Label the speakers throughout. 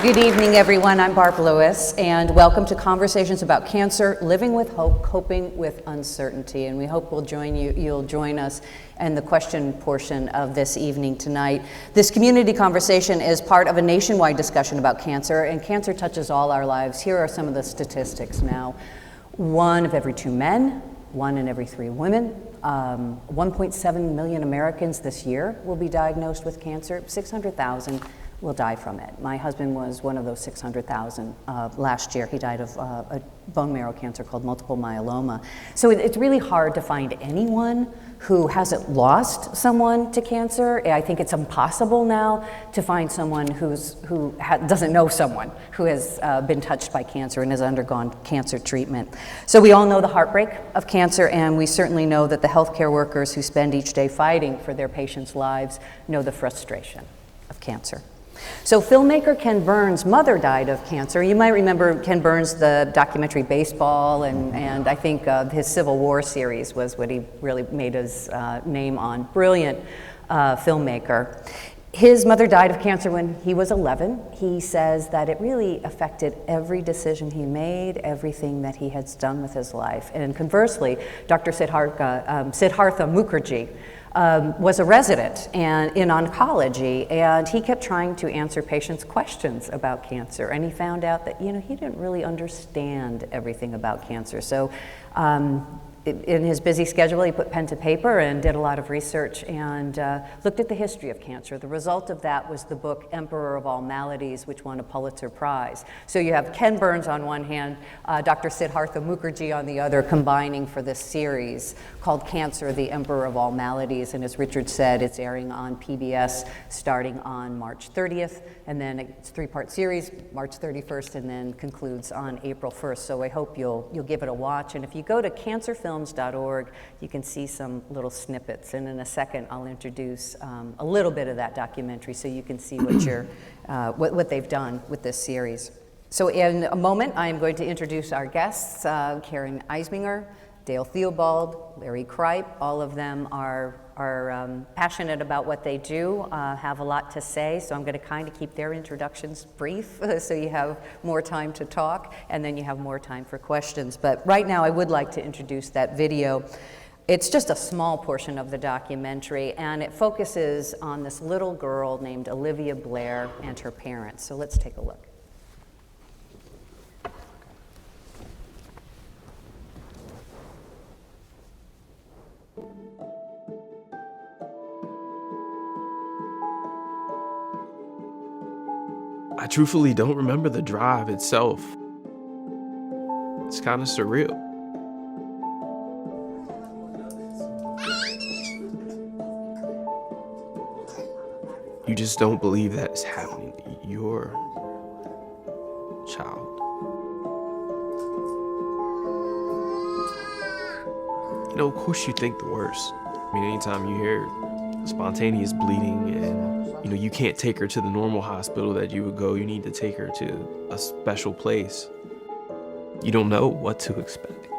Speaker 1: Good evening, everyone. I'm Barb Lewis, and welcome to Conversations About Cancer, Living with Hope, Coping with Uncertainty. And we hope you'll join us in the question portion of this evening tonight. This community conversation is part of a nationwide discussion about cancer, and cancer touches all our lives. Here are some of the statistics now. 1 of every 2 men, 1 in every 3 women, 1.7 million Americans this year will be diagnosed with cancer, 600,000 will die from it. My husband was one of those 600,000 last year. He died of a bone marrow cancer called multiple myeloma. So it's really hard to find anyone who hasn't lost someone to cancer. I think it's impossible now to find someone who doesn't know someone who has been touched by cancer and has undergone cancer treatment. So we all know the heartbreak of cancer, and we certainly know that the healthcare workers who spend each day fighting for their patients' lives know the frustration of cancer. So filmmaker Ken Burns' mother died of cancer. You might remember Ken Burns, the documentary Baseball, and I think his Civil War series was what he really made his name on. Brilliant filmmaker. His mother died of cancer when he was 11. He says that it really affected every decision he made, everything that he has done with his life. And conversely, Dr. Siddhartha Mukherjee was a resident in oncology, and he kept trying to answer patients' questions about cancer, and he found out that he didn't really understand everything about cancer. So in his busy schedule, he put pen to paper and did a lot of research and looked at the history of cancer. The result of that was the book Emperor of All Maladies, which won a Pulitzer Prize. So you have Ken Burns on one hand, Dr. Siddhartha Mukherjee on the other, combining for this series called Cancer, the Emperor of All Maladies. And as Richard said, it's airing on PBS starting on March 30th, and then it's a 3-part series, March 31st, and then concludes on April 1st. So I hope you'll give it a watch. And if you go to cancerfilms.org, you can see some little snippets. And in a second, I'll introduce a little bit of that documentary so you can see what they've done with this series. So in a moment, I am going to introduce our guests, Karen Eisminger, Dale Theobald, Larry Kripe. All of them are passionate about what they do, have a lot to say, so I'm going to kind of keep their introductions brief so you have more time to talk, and then you have more time for questions. But right now I would like to introduce that video. It's just a small portion of the documentary, and it focuses on this little girl named Olivia Blair and her parents. So let's take a look.
Speaker 2: I truthfully don't remember the drive itself. It's kind of surreal. You just don't believe that it's happening to your child. Of course you think the worst. Anytime you hear spontaneous bleeding and you can't take her to the normal hospital that you would go, you need to take her to a special place. You don't know what to expect.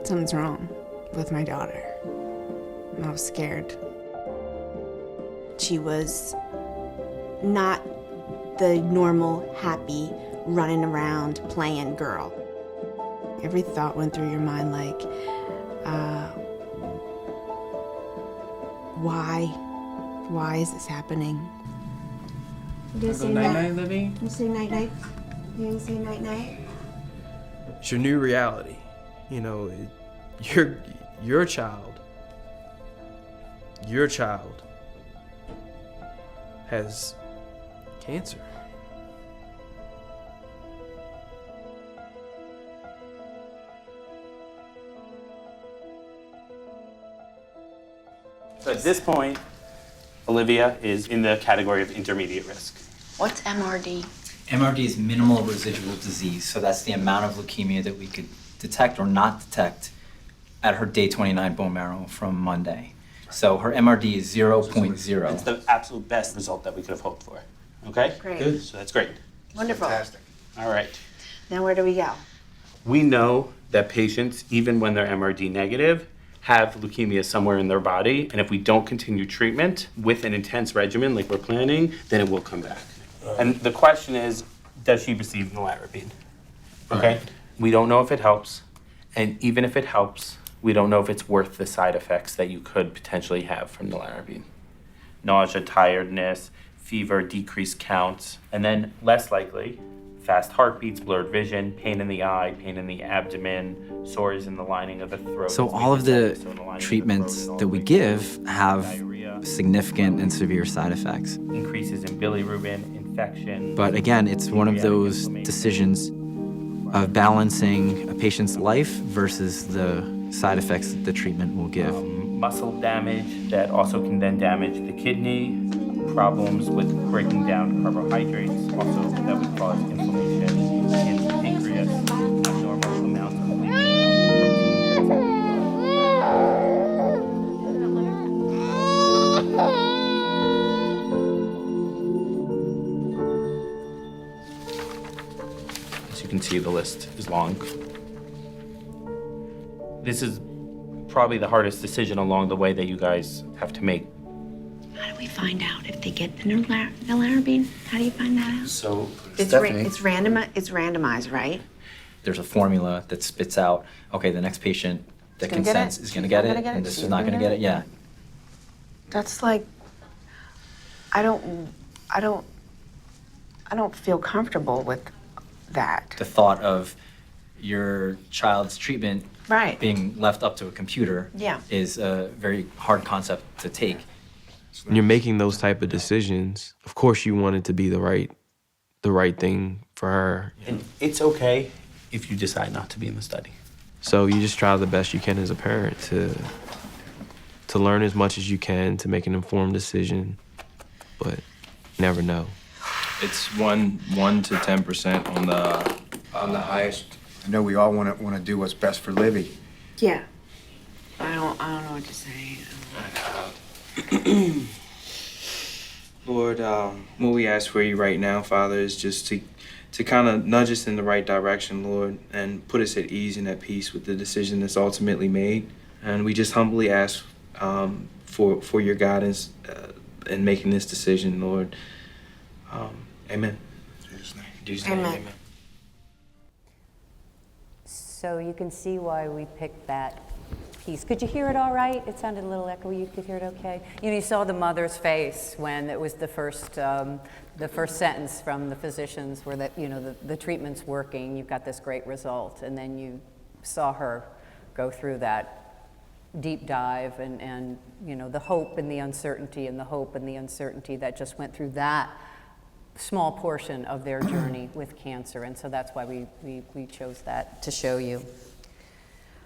Speaker 3: Something's wrong with my daughter, and I was scared. She was not the normal, happy, running around, playing girl. Every thought went through your mind like, why is this happening?
Speaker 4: You gonna say night-night, Libby?
Speaker 3: You say night-night? You gonna say night-night?
Speaker 2: It's your new reality. Your child has cancer.
Speaker 4: So at this point, Olivia is in the category of intermediate risk.
Speaker 5: What's MRD?
Speaker 6: MRD is minimal residual disease, so that's the amount of leukemia that we could detect or not detect at her day 29 bone marrow from Monday. So her MRD is 0.0.
Speaker 4: It's the absolute best result that we could have hoped for. Okay?
Speaker 5: Great.
Speaker 4: Good. So that's great.
Speaker 5: Wonderful.
Speaker 7: Fantastic.
Speaker 4: All right.
Speaker 5: Now where do we go?
Speaker 4: We know that patients, even when they're MRD negative, have leukemia somewhere in their body, and if we don't continue treatment with an intense regimen like we're planning, then it will come back. And the question is, does she receive nelarabine? Okay? We don't know if it helps, and even if it helps, we don't know if it's worth the side effects that you could potentially have from nelarabine. Nausea, tiredness, fever, decreased counts, and then less likely, fast heartbeats, blurred vision, pain in the eye, pain in the abdomen, sores in the lining of the throat.
Speaker 6: So all of the treatments that we give have significant and severe side effects.
Speaker 4: Increases in bilirubin, infection.
Speaker 6: But again, it's one of those decisions of balancing a patient's life versus the side effects that the treatment will give.
Speaker 4: Muscle damage that also can then damage the kidney, problems with breaking down carbohydrates, also that would cause inflammation in the pancreas, abnormal amounts of As you can see, the list is long. This is probably the hardest decision along the way that you guys have to make.
Speaker 5: How do we find out if they get the nelarabine? How do you find that out?
Speaker 4: So
Speaker 3: It's randomized, right?
Speaker 6: There's a formula that spits out, okay, the next patient that
Speaker 3: gonna get
Speaker 6: consents
Speaker 3: it.
Speaker 6: is going to
Speaker 3: She's
Speaker 6: get
Speaker 3: not
Speaker 6: it,
Speaker 3: gonna get
Speaker 6: and
Speaker 3: it.
Speaker 6: this
Speaker 3: She's
Speaker 6: is not going to get it. Yeah.
Speaker 3: That's like, I don't feel comfortable with that.
Speaker 6: The thought of your child's treatment
Speaker 3: Right.
Speaker 6: being left up to a computer
Speaker 3: Yeah.
Speaker 6: is a very hard concept to take.
Speaker 2: When you're making those type of decisions, of course you want it to be the right thing for her.
Speaker 4: and it's okay if you decide not to be in the study.
Speaker 2: So you just try the best you can as a parent to learn as much as you can to make an informed decision, but you never know.
Speaker 7: It's 1 to 10% on the highest.
Speaker 8: I know we all want to do what's best for Livy.
Speaker 3: Yeah. I don't know what to say.
Speaker 7: Lord, what we ask for you right now, Father, is just to kind of nudge us in the right direction, Lord, and put us at ease and at peace with the decision that's ultimately made. And we just humbly ask for your guidance in making this decision, Lord. Amen.
Speaker 8: In Jesus' name.
Speaker 7: In Jesus' name,
Speaker 3: Amen.
Speaker 7: amen.
Speaker 1: So you can see why we picked that piece. Could you hear it all right? It sounded a little echoey. You could hear it okay? You know, you saw the mother's face when it was the first sentence from the physicians where that, you know, the treatment's working, you've got this great result. And then you saw her go through that deep dive and you know, the hope and the uncertainty and the hope and the uncertainty that just went through that small portion of their journey with cancer. And so that's why we chose that to show you.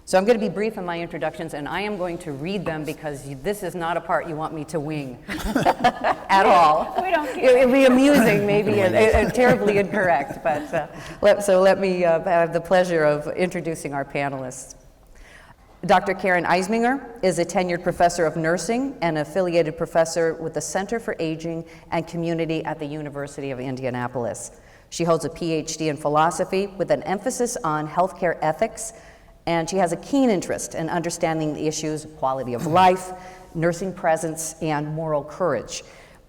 Speaker 1: So I'm going to be brief in my introductions, and I am going to read them because this is not a part you want me to wing at all. We don't care. It would be amusing, maybe, and terribly incorrect. But let me have the pleasure of introducing our panelists. Dr. Karen Eisminger is a tenured professor of nursing and affiliated professor with the Center for Aging and Community at the University of Indianapolis. She holds a PhD in philosophy with an emphasis on healthcare ethics, and she has a keen interest in understanding the issues of quality of life, nursing presence, and moral courage.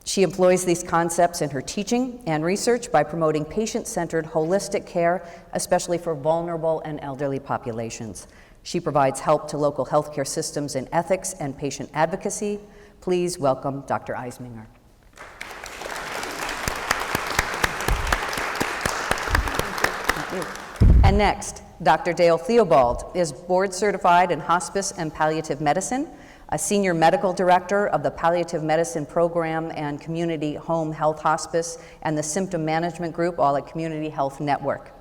Speaker 1: She employs these concepts in her teaching and research by promoting patient-centered holistic care, especially for vulnerable and elderly populations. She provides help to local healthcare systems in ethics and patient advocacy. Please welcome Dr. Eisminger. Thank you. And next, Dr. Dale Theobald is board certified in hospice and palliative medicine, a senior medical director of the palliative medicine program and community home health hospice and the symptom management group, all at Community Health Network,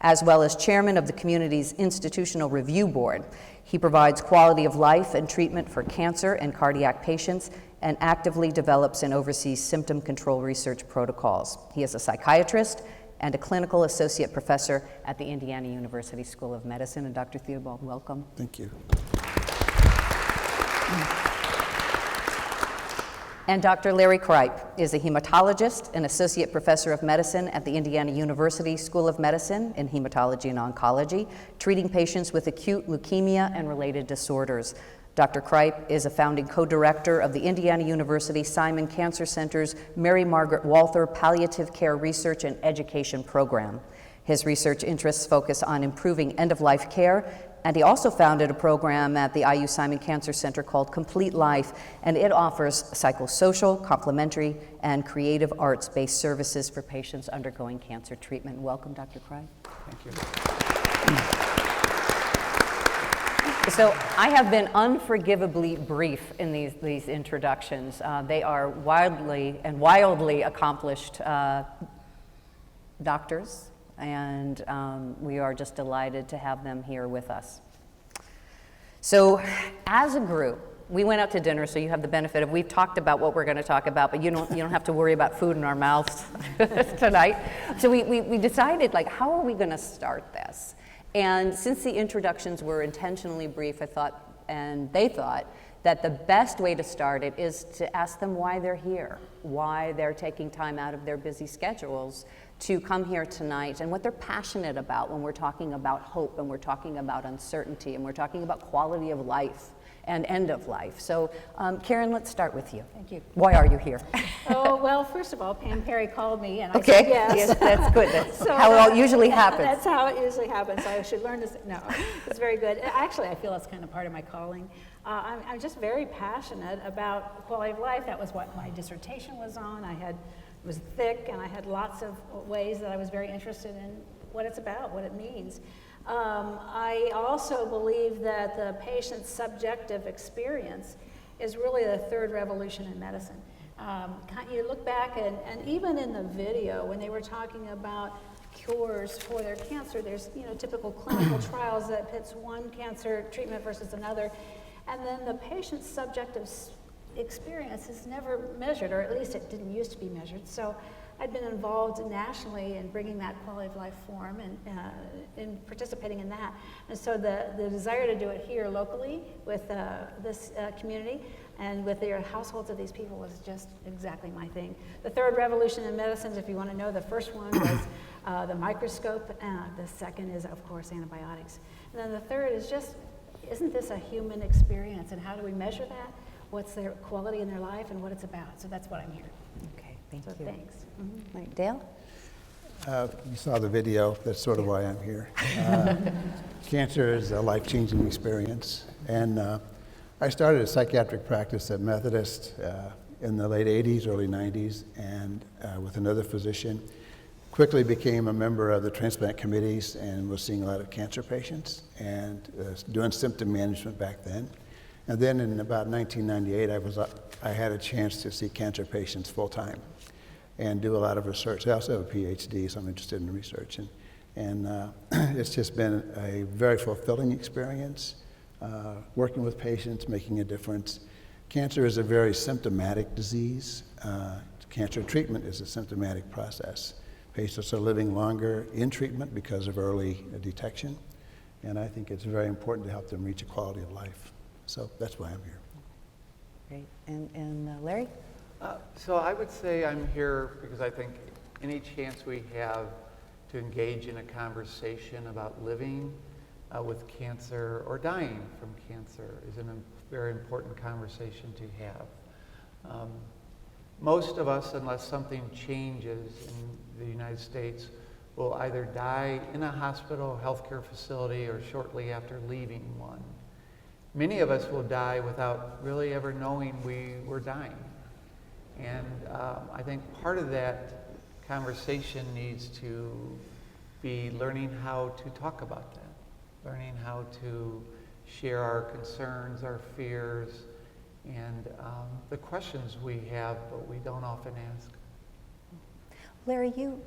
Speaker 1: as well as chairman of the community's institutional review board. He provides quality of life and treatment for cancer and cardiac patients and actively develops and oversees symptom control research protocols. He is a psychiatrist and a clinical associate professor at the Indiana University School of Medicine. And Dr. Theobald, welcome.
Speaker 8: Thank you.
Speaker 1: And Dr. Larry Kripe is a hematologist and associate professor of medicine at the Indiana University School of Medicine in hematology and oncology, treating patients with acute leukemia and related disorders. Dr. Kripe is a founding co-director of the Indiana University Simon Cancer Center's Mary Margaret Walther Palliative Care Research and Education Program. His research interests focus on improving end-of-life care, and he also founded a program at the IU Simon Cancer Center called Complete Life, and it offers psychosocial, complementary, and creative arts-based services for patients undergoing cancer treatment. Welcome, Dr. Kripe.
Speaker 7: Thank you.
Speaker 1: So I have been unforgivably brief in these introductions. They are wildly accomplished doctors, and we are just delighted to have them here with us. So as a group, we went out to dinner, so you have the benefit of, we've talked about what we're going to talk about, but you don't have to worry about food in our mouths tonight. So we decided, like, how are we going to start this? And since the introductions were intentionally brief, I thought, and they thought, that the best way to start it is to ask them why they're here, why they're taking time out of their busy schedules to come here tonight, and what they're passionate about when we're talking about hope, and we're talking about uncertainty, and we're talking about quality of life and end of life. So, Karen, let's start with you.
Speaker 9: Thank you.
Speaker 1: Why are you here?
Speaker 9: Oh, well, first of all, Pam Perry called me, and I
Speaker 1: Okay.
Speaker 9: said yes.
Speaker 1: Yes, that's good. That's
Speaker 9: So
Speaker 1: how it usually happens.
Speaker 9: That's how it usually happens. I should learn to say, no, it's very good. Actually, I feel that's kind of part of my calling. I'm just very passionate about quality of life. That was what my dissertation was on. It was thick, and I had lots of ways that I was very interested in what it's about, what it means. I also believe that the patient's subjective experience is really the third revolution in medicine. You look back, and even in the video, when they were talking about cures for their cancer, there's typical clinical trials that pits one cancer treatment versus another, and then the patient's subjective experience is never measured, or at least it didn't used to be measured. So I'd been involved nationally in bringing that quality of life form and in participating in that. And so the desire to do it here locally with this community and with the households of these people was just exactly my thing. The third revolution in medicine, if you want to know, the first one was the microscope. The second is, of course, antibiotics. And then the third is just, isn't this a human experience, and how do we measure that? What's their quality in their life and what it's about? So that's what I'm here.
Speaker 1: Okay, thank
Speaker 9: So
Speaker 1: you.
Speaker 9: thanks.
Speaker 1: Mm-hmm. Right, Dale?
Speaker 10: You saw the video. That's sort of why I'm here. Cancer is a life-changing experience. And I started a psychiatric practice at Methodist in the late 80s, early 90s, and with another physician. Quickly became a member of the transplant committees and was seeing a lot of cancer patients and doing symptom management back then. And then in about 1998, I had a chance to see cancer patients full-time and do a lot of research. I also have a PhD, so I'm interested in research. And it's just been a very fulfilling experience, working with patients, making a difference. Cancer is a very symptomatic disease. Cancer treatment is a symptomatic process. Patients are living longer in treatment because of early detection. And I think it's very important to help them reach a quality of life. So that's why I'm here.
Speaker 1: Great. And Larry?
Speaker 11: So I would say I'm here because I think any chance we have to engage in a conversation about living with cancer or dying from cancer is a very important conversation to have. Most of us, unless something changes in the United States, will either die in a hospital, healthcare facility, or shortly after leaving one. Many of us will die without really ever knowing we were dying. And I think part of that conversation needs to be learning how to talk about that, learning how to share our concerns, our fears, and the questions we have but we don't often ask.
Speaker 1: Larry, you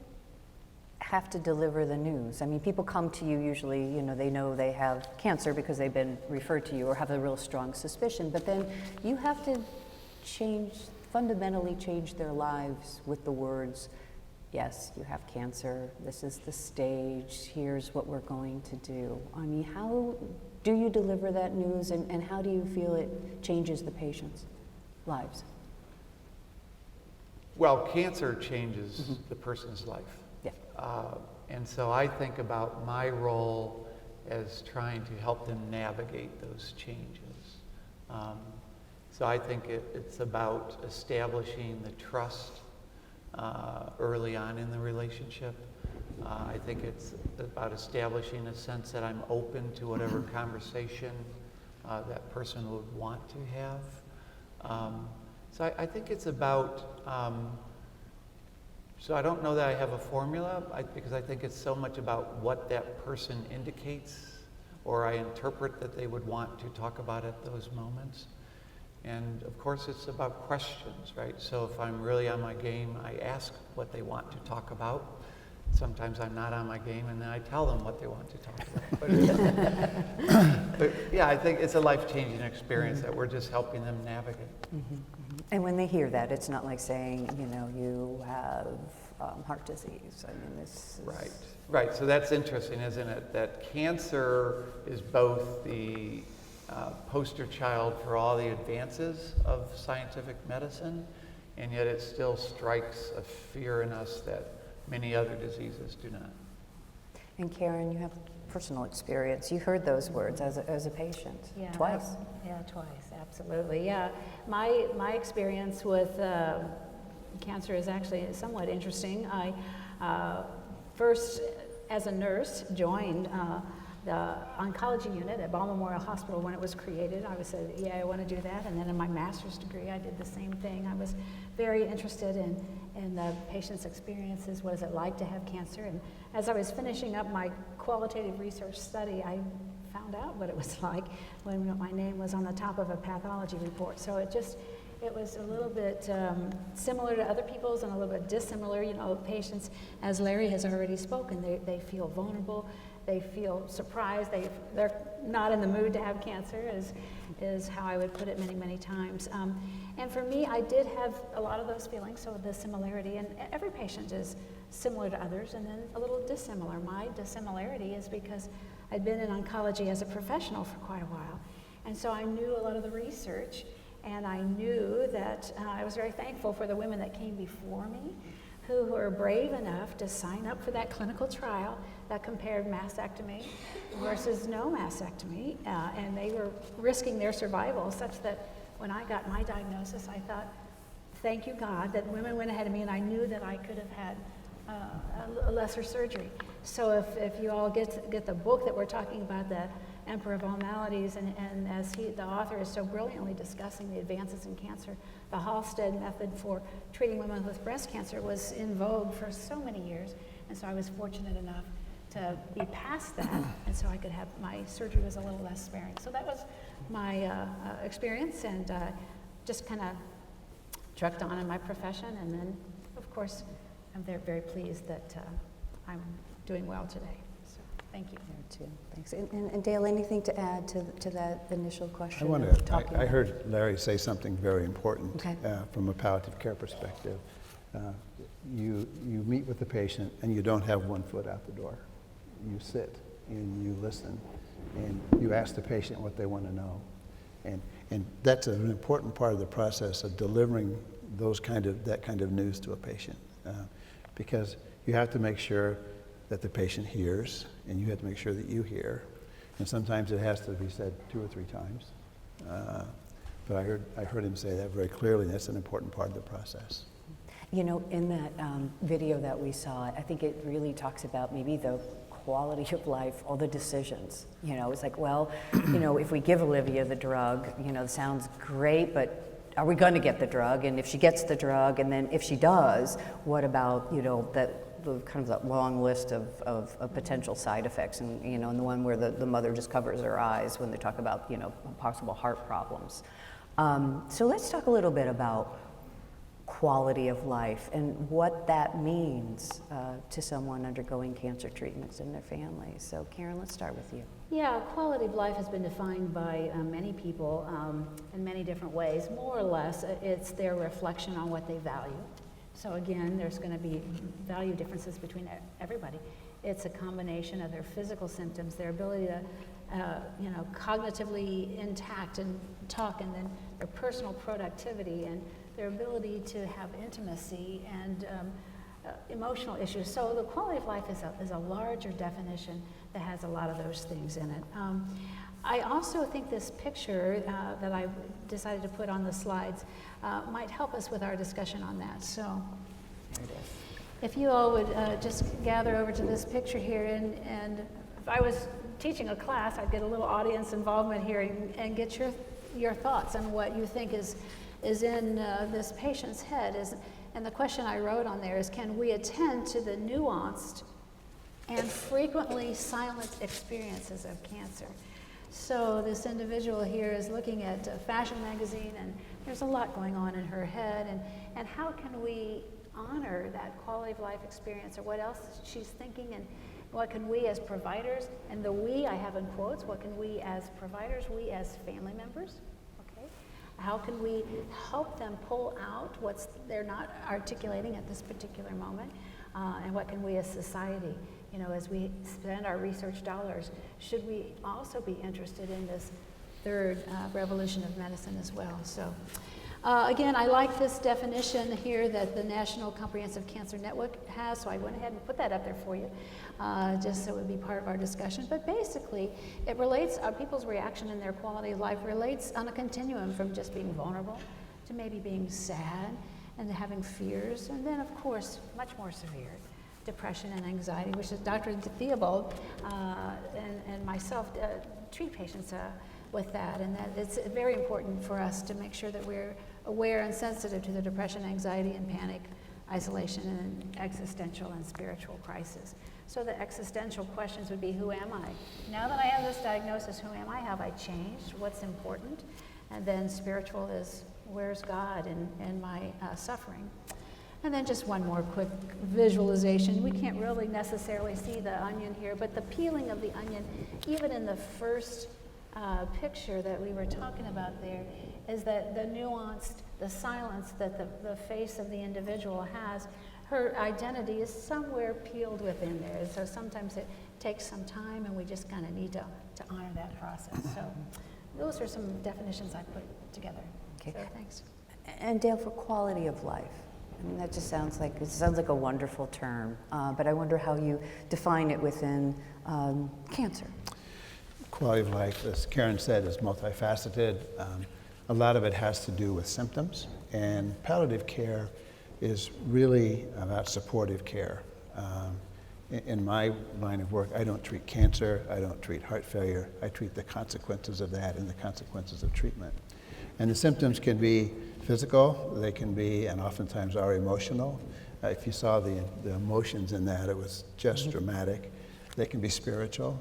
Speaker 1: have to deliver the news. I mean, people come to you usually, they know they have cancer because they've been referred to you or have a real strong suspicion, but then you have to fundamentally change their lives with the words, yes, you have cancer, this is the stage, here's what we're going to do. I mean, how do you deliver that news, and how do you feel it changes the patient's lives?
Speaker 11: Well, cancer changes the person's life.
Speaker 1: Yeah.
Speaker 11: And so I think about my role as trying to help them navigate those changes. So I think it's about establishing the trust early on in the relationship. I think it's about establishing a sense that I'm open to whatever conversation that person would want to have. So I think it's about, so I don't know that I have a formula, because I think it's so much about what that person indicates or I interpret that they would want to talk about at those moments. And of course it's about questions, right? So if I'm really on my game, I ask what they want to talk about. Sometimes I'm not on my game, and then I tell them what they want to talk about. But yeah, I think it's a life-changing experience that we're just helping them navigate.
Speaker 1: And when they hear that, it's not like saying, you know, you have heart disease. I mean, this is...
Speaker 11: Right. So that's interesting, isn't it? That cancer is both the poster child for all the advances of scientific medicine, and yet it still strikes a fear in us that many other diseases do not.
Speaker 1: And Karen, you have personal experience. You heard those words as a patient.
Speaker 9: Yeah,
Speaker 1: twice.
Speaker 9: Yeah, twice, absolutely. Yeah, my experience with cancer is actually somewhat interesting. I first, as a nurse, joined the oncology unit at Ball Memorial Hospital when it was created. I said, yeah, I want to do that. And then in my master's degree, I did the same thing. I was very interested in the patient's experiences. What is it like to have cancer? And as I was finishing up my qualitative research study, I found out what it was like when my name was on the top of a pathology report. So it was a little bit similar to other people's and a little bit dissimilar. You know, patients, as Larry has already spoken, they feel vulnerable. They feel surprised. They're not in the mood to have cancer, is how I would put it many, many times. And for me, I did have a lot of those feelings, so the similarity. And every patient is similar to others, and then a little dissimilar. My dissimilarity is because I'd been in oncology as a professional for quite a while. And so I knew a lot of the research, and I knew that I was very thankful for the women that came before me, who were brave enough to sign up for that clinical trial that compared mastectomy versus no mastectomy, and they were risking their survival such that when I got my diagnosis, I thought, thank you, God, that women went ahead of me, and I knew that I could have had a lesser surgery. So if you all get the book that we're talking about, the Emperor of All Maladies, and as the author is so brilliantly discussing the advances in cancer, the Halsted method for treating women with breast cancer was in vogue for so many years, and so I was fortunate enough to be past that, and so I could have, my surgery was a little less sparing. So that was my experience, and just kind of trucked on in my profession, and then, of course, I'm very, very pleased that I'm doing well today. So thank you.
Speaker 1: There too. Thanks. And Dale, anything to add to that initial question?
Speaker 10: I heard Larry say something very important.
Speaker 1: Okay.
Speaker 10: From a palliative care perspective. You meet with the patient and you don't have one foot out the door. You sit and you listen and you ask the patient what they want to know. And that's an important part of the process of delivering that kind of news to a patient. Because you have to make sure that the patient hears, and you have to make sure that you hear. And sometimes it has to be said 2 or 3 times. But I heard him say that very clearly, and that's an important part of the process.
Speaker 1: You know, in that video that we saw, I think it really talks about maybe the quality of life, all the decisions. You know, it's like, well, you know, if we give Olivia the drug, you know, it sounds great, but are we going to get the drug? And if she gets the drug, and then if she does, what about, you know, the kind of that long list of potential side effects, and you know, and the one where the mother just covers her eyes when they talk about, you know, possible heart problems. So let's talk a little bit about quality of life and what that means to someone undergoing cancer treatments and their families. So Karen, let's start with you.
Speaker 9: Yeah, quality of life has been defined by many people in many different ways. More or less, it's their reflection on what they value. So again, there's going to be value differences between everybody. It's a combination of their physical symptoms, their ability cognitively intact and talk, and then their personal productivity and their ability to have intimacy and emotional issues. So the quality of life is a larger definition that has a lot of those things in it. I also think this picture that I decided to put on the slides might help us with our discussion on that. So there it is. If you all would just gather over to this picture here, and if I was teaching a class, I'd get a little audience involvement here and get your thoughts on what you think is in this patient's head. And the question I wrote on there is, can we attend to the nuanced and frequently silent experiences of cancer? So this individual here is looking at a fashion magazine, and there's a lot going on in her head, and how can we honor that quality of life experience, or what else she's thinking, and what can we as providers, and the we I have in quotes, what can we as providers, we as family members, okay? How can we help them pull out what they're not articulating at this particular moment, and what can we as society, as we spend our research dollars, should we also be interested in this third revolution of medicine as well? So. Again, I like this definition here that the National Comprehensive Cancer Network has, so I went ahead and put that up there for you, just so it would be part of our discussion. But basically, it relates, people's reaction and their quality of life relates on a continuum from just being vulnerable to maybe being sad and having fears, and then, of course, much more severe, depression and anxiety, which is Dr. Theobald and myself treat patients with that, and that it's very important for us to make sure that we're aware and sensitive to the depression, anxiety, and panic, isolation, and existential and spiritual crisis. So the existential questions would be, who am I? Now that I have this diagnosis, who am I? Have I changed? What's important? And then spiritual is, where's God in my suffering? And then just one more quick visualization. We can't really necessarily see the onion here, but the peeling of the onion, even in the first picture that we were talking about there, is that the nuanced, the silence that the face of the individual has, her identity is somewhere peeled within there. So sometimes it takes some time, and we just kind of need to honor that process. So those are some definitions I put together.
Speaker 1: Okay.
Speaker 9: So thanks.
Speaker 1: And Dale, for quality of life, I mean, that just sounds like a wonderful term, but I wonder how you define it within cancer.
Speaker 10: Quality of life, as Karen said, is multifaceted. A lot of it has to do with symptoms, and palliative care is really about supportive care. In my line of work, I don't treat cancer, I don't treat heart failure, I treat the consequences of that and the consequences of treatment. And the symptoms can be physical, they can be, and oftentimes are emotional. If you saw the emotions in that, it was just dramatic. They can be spiritual.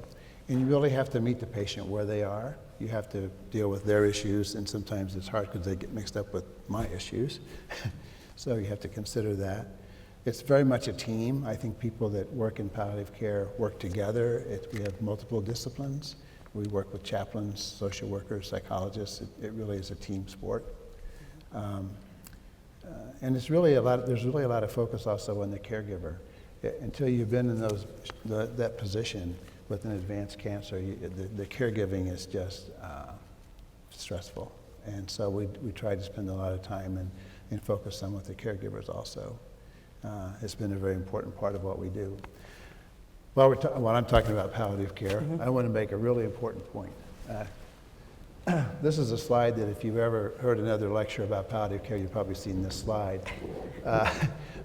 Speaker 10: And you really have to meet the patient where they are. You have to deal with their issues, and sometimes it's hard because they get mixed up with my issues. So you have to consider that. It's very much a team. I think people that work in palliative care work together. We have multiple disciplines. We work with chaplains, social workers, psychologists. It really is a team sport. And it's really there's really a lot of focus also on the caregiver. Until you've been in that position with an advanced cancer, the caregiving is just stressful. And so we try to spend a lot of time and focus on with the caregivers also. It's been a very important part of what we do. While I'm talking about palliative care, I want to make a really important point. This is a slide that if you've ever heard another lecture about palliative care, you've probably seen this slide.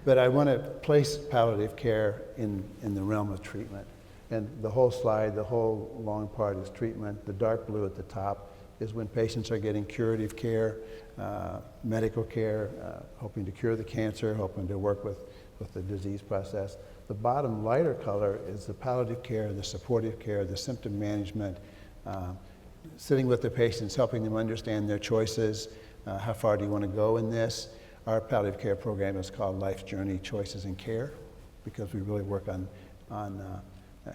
Speaker 10: But I want to place palliative care in the realm of treatment. And the whole slide, the whole long part is treatment. The dark blue at the top is when patients are getting curative care, medical care, hoping to cure the cancer, hoping to work with the disease process. The bottom lighter color is the palliative care, the supportive care, the symptom management, sitting with the patients, helping them understand their choices. How far do you want to go in this? Our palliative care program is called Life Journey Choices in Care, because we really work on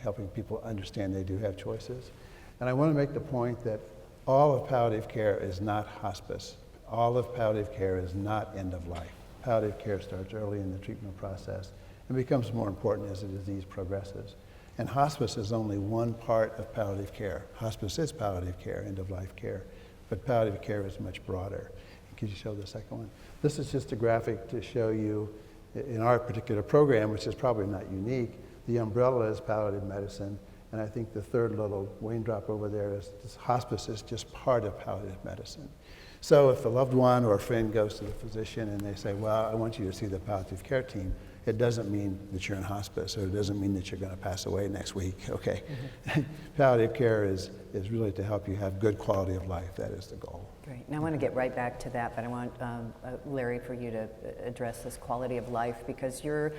Speaker 10: helping people understand they do have choices. And I want to make the point that all of palliative care is not hospice. All of palliative care is not end of life. Palliative care starts early in the treatment process and becomes more important as the disease progresses. And hospice is only one part of palliative care. Hospice is palliative care, end-of-life care, but palliative care is much broader. Could you show the second one? This is just a graphic to show you, in our particular program, which is probably not unique, the umbrella is palliative medicine, and I think the third little raindrop over there is hospice is just part of palliative medicine. So if a loved one or a friend goes to the physician and they say, well, I want you to see the palliative care team, it doesn't mean that you're in hospice, or it doesn't mean that you're going to pass away next week, okay? Mm-hmm. Palliative care is really to help you have good quality of life. That is the goal.
Speaker 1: Great. Now I want to get right back to that, but I want Larry for you to address this quality of life, because you're,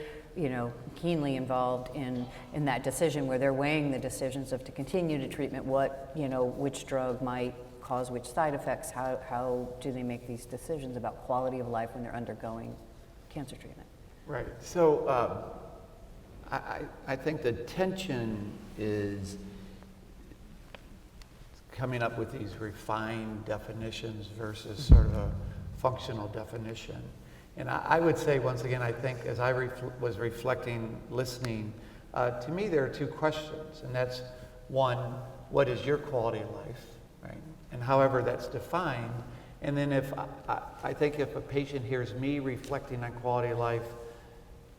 Speaker 1: keenly involved in that decision where they're weighing the decisions of to continue to treatment, which drug might cause which side effects, how do they make these decisions about quality of life when they're undergoing cancer treatment?
Speaker 11: Right. So I think the tension is coming up with these refined definitions versus sort of a functional definition. And I would say, once again, I think as I was reflecting, listening, to me there are two questions, and that's one, what is your quality of life, right? And however that's defined. And then if I think if a patient hears me reflecting on quality of life,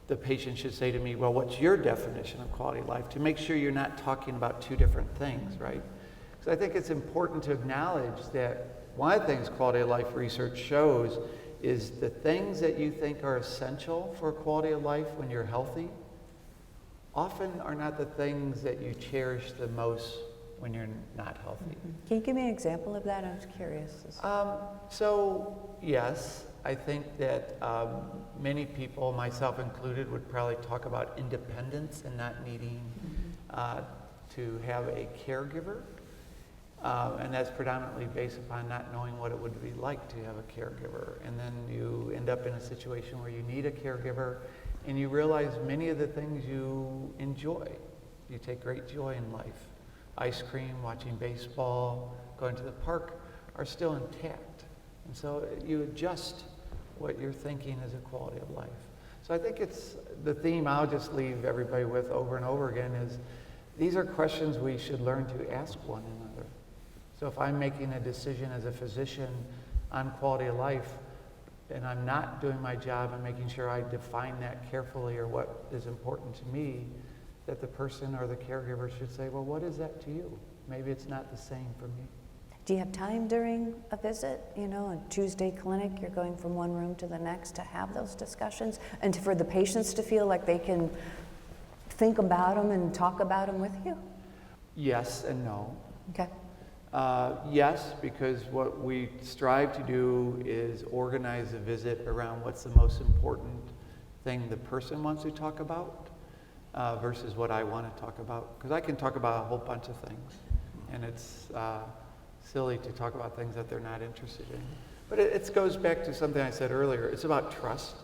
Speaker 11: the patient should say to me, well, what's your definition of quality of life? To make sure you're not talking about two different things, right? So I think it's important to acknowledge that one of the things quality of life research shows is the things that you think are essential for quality of life when you're healthy often are not the things that you cherish the most when you're not healthy.
Speaker 1: Can you give me an example of that? I was curious.
Speaker 11: So yes, I think that many people, myself included, would probably talk about independence and not needing to have a caregiver. And that's predominantly based upon not knowing what it would be like to have a caregiver. And then you end up in a situation where you need a caregiver and you realize many of the things you enjoy, you take great joy in life. Ice cream, watching baseball, going to the park are still intact. And so you adjust what you're thinking as a quality of life. So I think it's the theme I'll just leave everybody with over and over again is these are questions we should learn to ask one another. So if I'm making a decision as a physician on quality of life and I'm not doing my job and making sure I define that carefully or what is important to me, that the person or the caregiver should say, well, what is that to you? Maybe it's not the same for me.
Speaker 1: Do you have time during a visit, a Tuesday clinic, you're going from one room to the next to have those discussions and for the patients to feel like they can think about them and talk about them with you?
Speaker 11: Yes and no.
Speaker 1: Okay.
Speaker 11: Yes, because what we strive to do is organize a visit around what's the most important thing the person wants to talk about versus what I want to talk about. Because I can talk about a whole bunch of things, and it's silly to talk about things that they're not interested in. But it goes back to something I said earlier. It's about trust.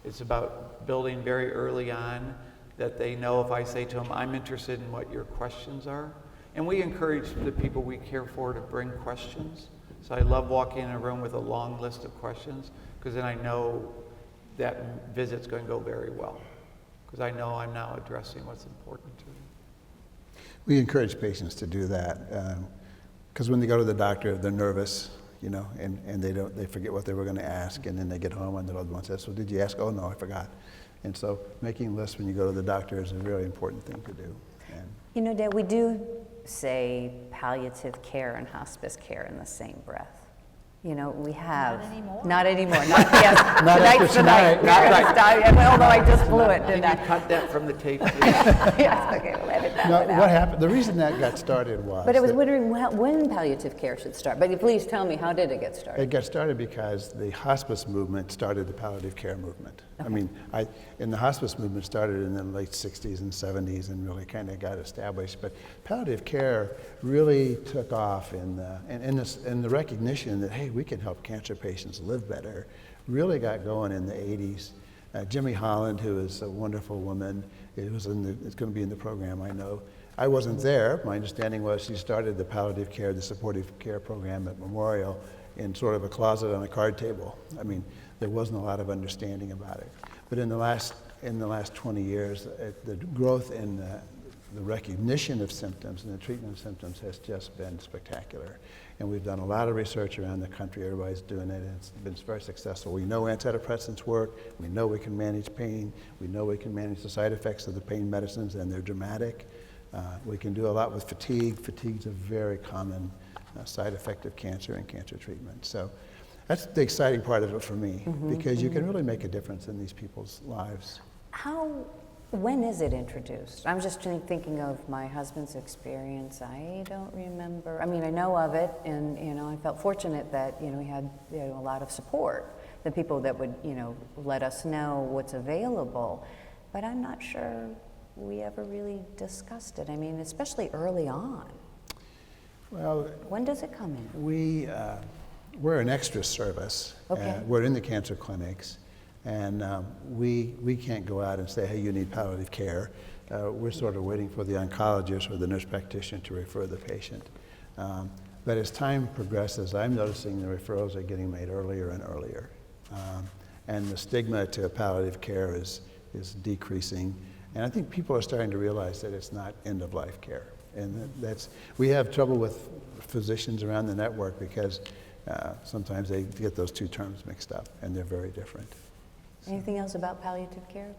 Speaker 11: It's about building very early on that they know if I say to them, I'm interested in what your questions are. And we encourage the people we care for to bring questions. So I love walking in a room with a long list of questions because then I know that visit's going to go very well because I know I'm now addressing what's important to them.
Speaker 10: We encourage patients to do that because when they go to the doctor, they're nervous, and they forget what they were going to ask, and then they get home and the loved one says, so did you ask? Oh, no, I forgot. And so making lists when you go to the doctor is a really important thing to do. And
Speaker 1: Dad, we do say palliative care and hospice care in the same breath. We have.
Speaker 9: Not anymore.
Speaker 1: Not anymore. Not, yes,
Speaker 10: Not
Speaker 1: tonight's the night.
Speaker 11: Not right.
Speaker 1: Although I just blew it, didn't
Speaker 11: Can
Speaker 1: I?
Speaker 11: you cut that from the tape, please?
Speaker 1: Yes, okay, we'll edit that
Speaker 10: no,
Speaker 1: one out.
Speaker 10: what happened? The reason that got started was.
Speaker 1: But I was
Speaker 10: that
Speaker 1: wondering when palliative care should start. But please tell me, how did it get started?
Speaker 10: It got started because the hospice movement started the palliative care movement.
Speaker 1: Okay.
Speaker 10: I mean, the hospice movement started in the late 60s and 70s and really kind of got established. But palliative care really took off in the recognition that, hey, we can help cancer patients live better, really got going in the 80s. Jimmy Holland, who is a wonderful woman, is going to be in the program, I know. I wasn't there. My understanding was she started the palliative care, the supportive care program at Memorial in sort of a closet on a card table. I mean, there wasn't a lot of understanding about it. But in the last 20 years, the growth in the recognition of symptoms and the treatment of symptoms has just been spectacular. And we've done a lot of research around the country. Everybody's doing it, and it's been very successful. We know antidepressants work. We know we can manage pain. We know we can manage the side effects of the pain medicines, and they're dramatic. We can do a lot with fatigue. Fatigue's a very common side effect of cancer and cancer treatment. So that's the exciting part of it for me, because you can really make a difference in these people's lives.
Speaker 1: When is it introduced? I'm just thinking of my husband's experience. I don't remember. I mean, I know of it, and I felt fortunate that we had a lot of support, the people that would let us know what's available. But I'm not sure we ever really discussed it. I mean, especially early on.
Speaker 10: Well,
Speaker 1: when does it come in?
Speaker 10: We're an extra service.
Speaker 1: Okay.
Speaker 10: We're in the cancer clinics. And we can't go out and say, hey, you need palliative care. We're sort of waiting for the oncologist or the nurse practitioner to refer the patient. But as time progresses, I'm noticing the referrals are getting made earlier and earlier. And the stigma to palliative care is decreasing. And I think people are starting to realize that it's not end-of-life care. And we have trouble with physicians around the network because sometimes they get those two terms mixed up, and they're very different.
Speaker 1: Anything else about palliative care?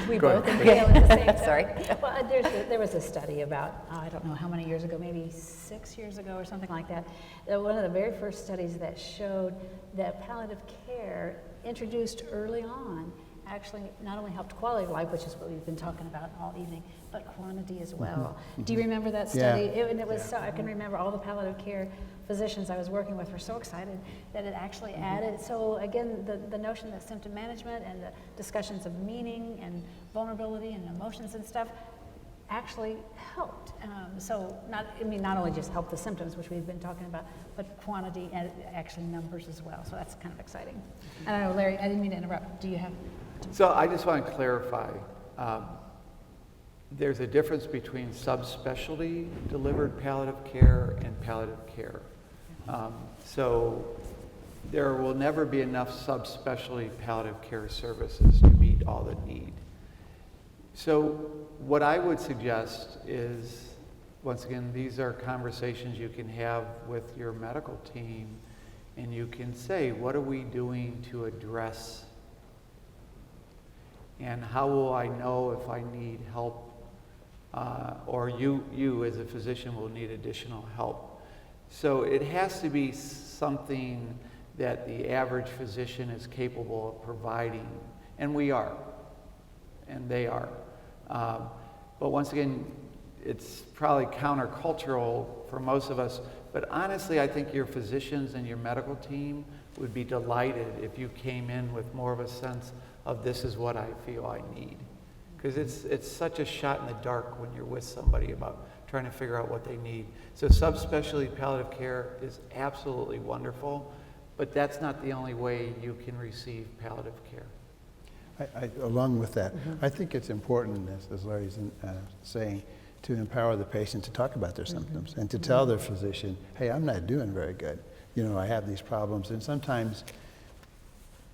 Speaker 9: We both inhale at the same time.
Speaker 1: Sorry.
Speaker 9: Well, there was a study about, I don't know how many years ago, maybe 6 years ago or something like that. One of the very first studies that showed that palliative care introduced early on actually not only helped quality of life, which is what we've been talking about all evening, but quantity as well. Do you remember that study?
Speaker 10: Yeah.
Speaker 9: It was so, I can remember all the palliative care physicians I was working with were so excited that it actually added. So again, the notion that symptom management and the discussions of meaning and vulnerability and emotions and stuff actually helped. So not only just help the symptoms, which we've been talking about, but quantity and actually numbers as well. So that's kind of exciting. I don't know, Larry, I didn't mean to interrupt. Do you have?
Speaker 11: So I just want to clarify. There's a difference between subspecialty delivered palliative care and palliative care. So there will never be enough subspecialty palliative care services to meet all the need. So what I would suggest is, once again, these are conversations you can have with your medical team, and you can say, what are we doing to address, and how will I know if I need help, or you as a physician will need additional help. So it has to be something that the average physician is capable of providing, and we are, and they are. But once again, it's probably countercultural for most of us, but honestly, I think your physicians and your medical team would be delighted if you came in with more of a sense of this is what I feel I need. Because it's such a shot in the dark when you're with somebody about trying to figure out what they need. So subspecialty palliative care is absolutely wonderful, but that's not the only way you can receive palliative care.
Speaker 10: Along with that, I think it's important, as Larry's saying, to empower the patient to talk about their symptoms and to tell their physician, hey, I'm not doing very good. I have these problems. And sometimes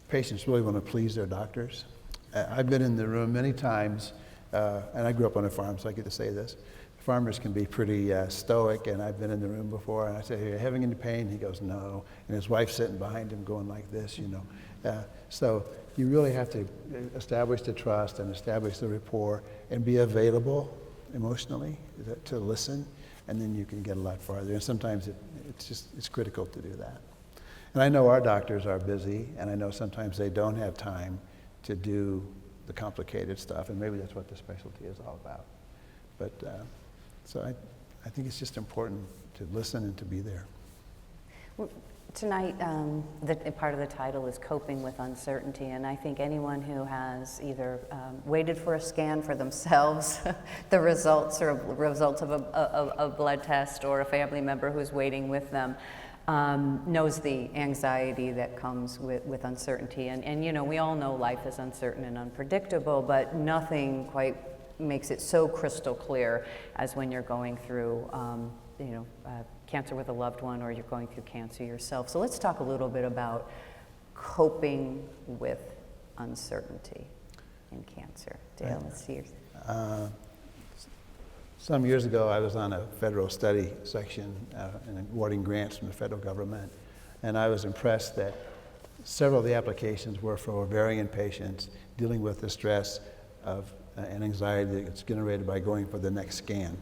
Speaker 10: patients really want to please their doctors. I've been in the room many times, and I grew up on a farm, so I get to say this. Farmers can be pretty stoic, and I've been in the room before, and I say, are you having any pain? He goes, no. And his wife's sitting behind him going like this, So you really have to establish the trust and establish the rapport and be available emotionally to listen, and then you can get a lot farther. And sometimes it's critical to do that. And I know our doctors are busy, and I know sometimes they don't have time to do the complicated stuff, and maybe that's what the specialty is all about. But so I think it's just important to listen and to be there.
Speaker 1: Well, tonight, part of the title is Coping with Uncertainty, and I think anyone who has either waited for a scan for themselves, the results of a blood test, or a family member who's waiting with them, knows the anxiety that comes with uncertainty. And we all know life is uncertain and unpredictable, but nothing quite makes it so crystal clear as when you're going through cancer with a loved one, or you're going through cancer yourself. So let's talk a little bit about coping with uncertainty in cancer. Dale, let's see.
Speaker 10: Some years ago, I was on a federal study section and awarding grants from the federal government, and I was impressed that several of the applications were for ovarian patients dealing with the stress of and anxiety that's generated by going for the next scan.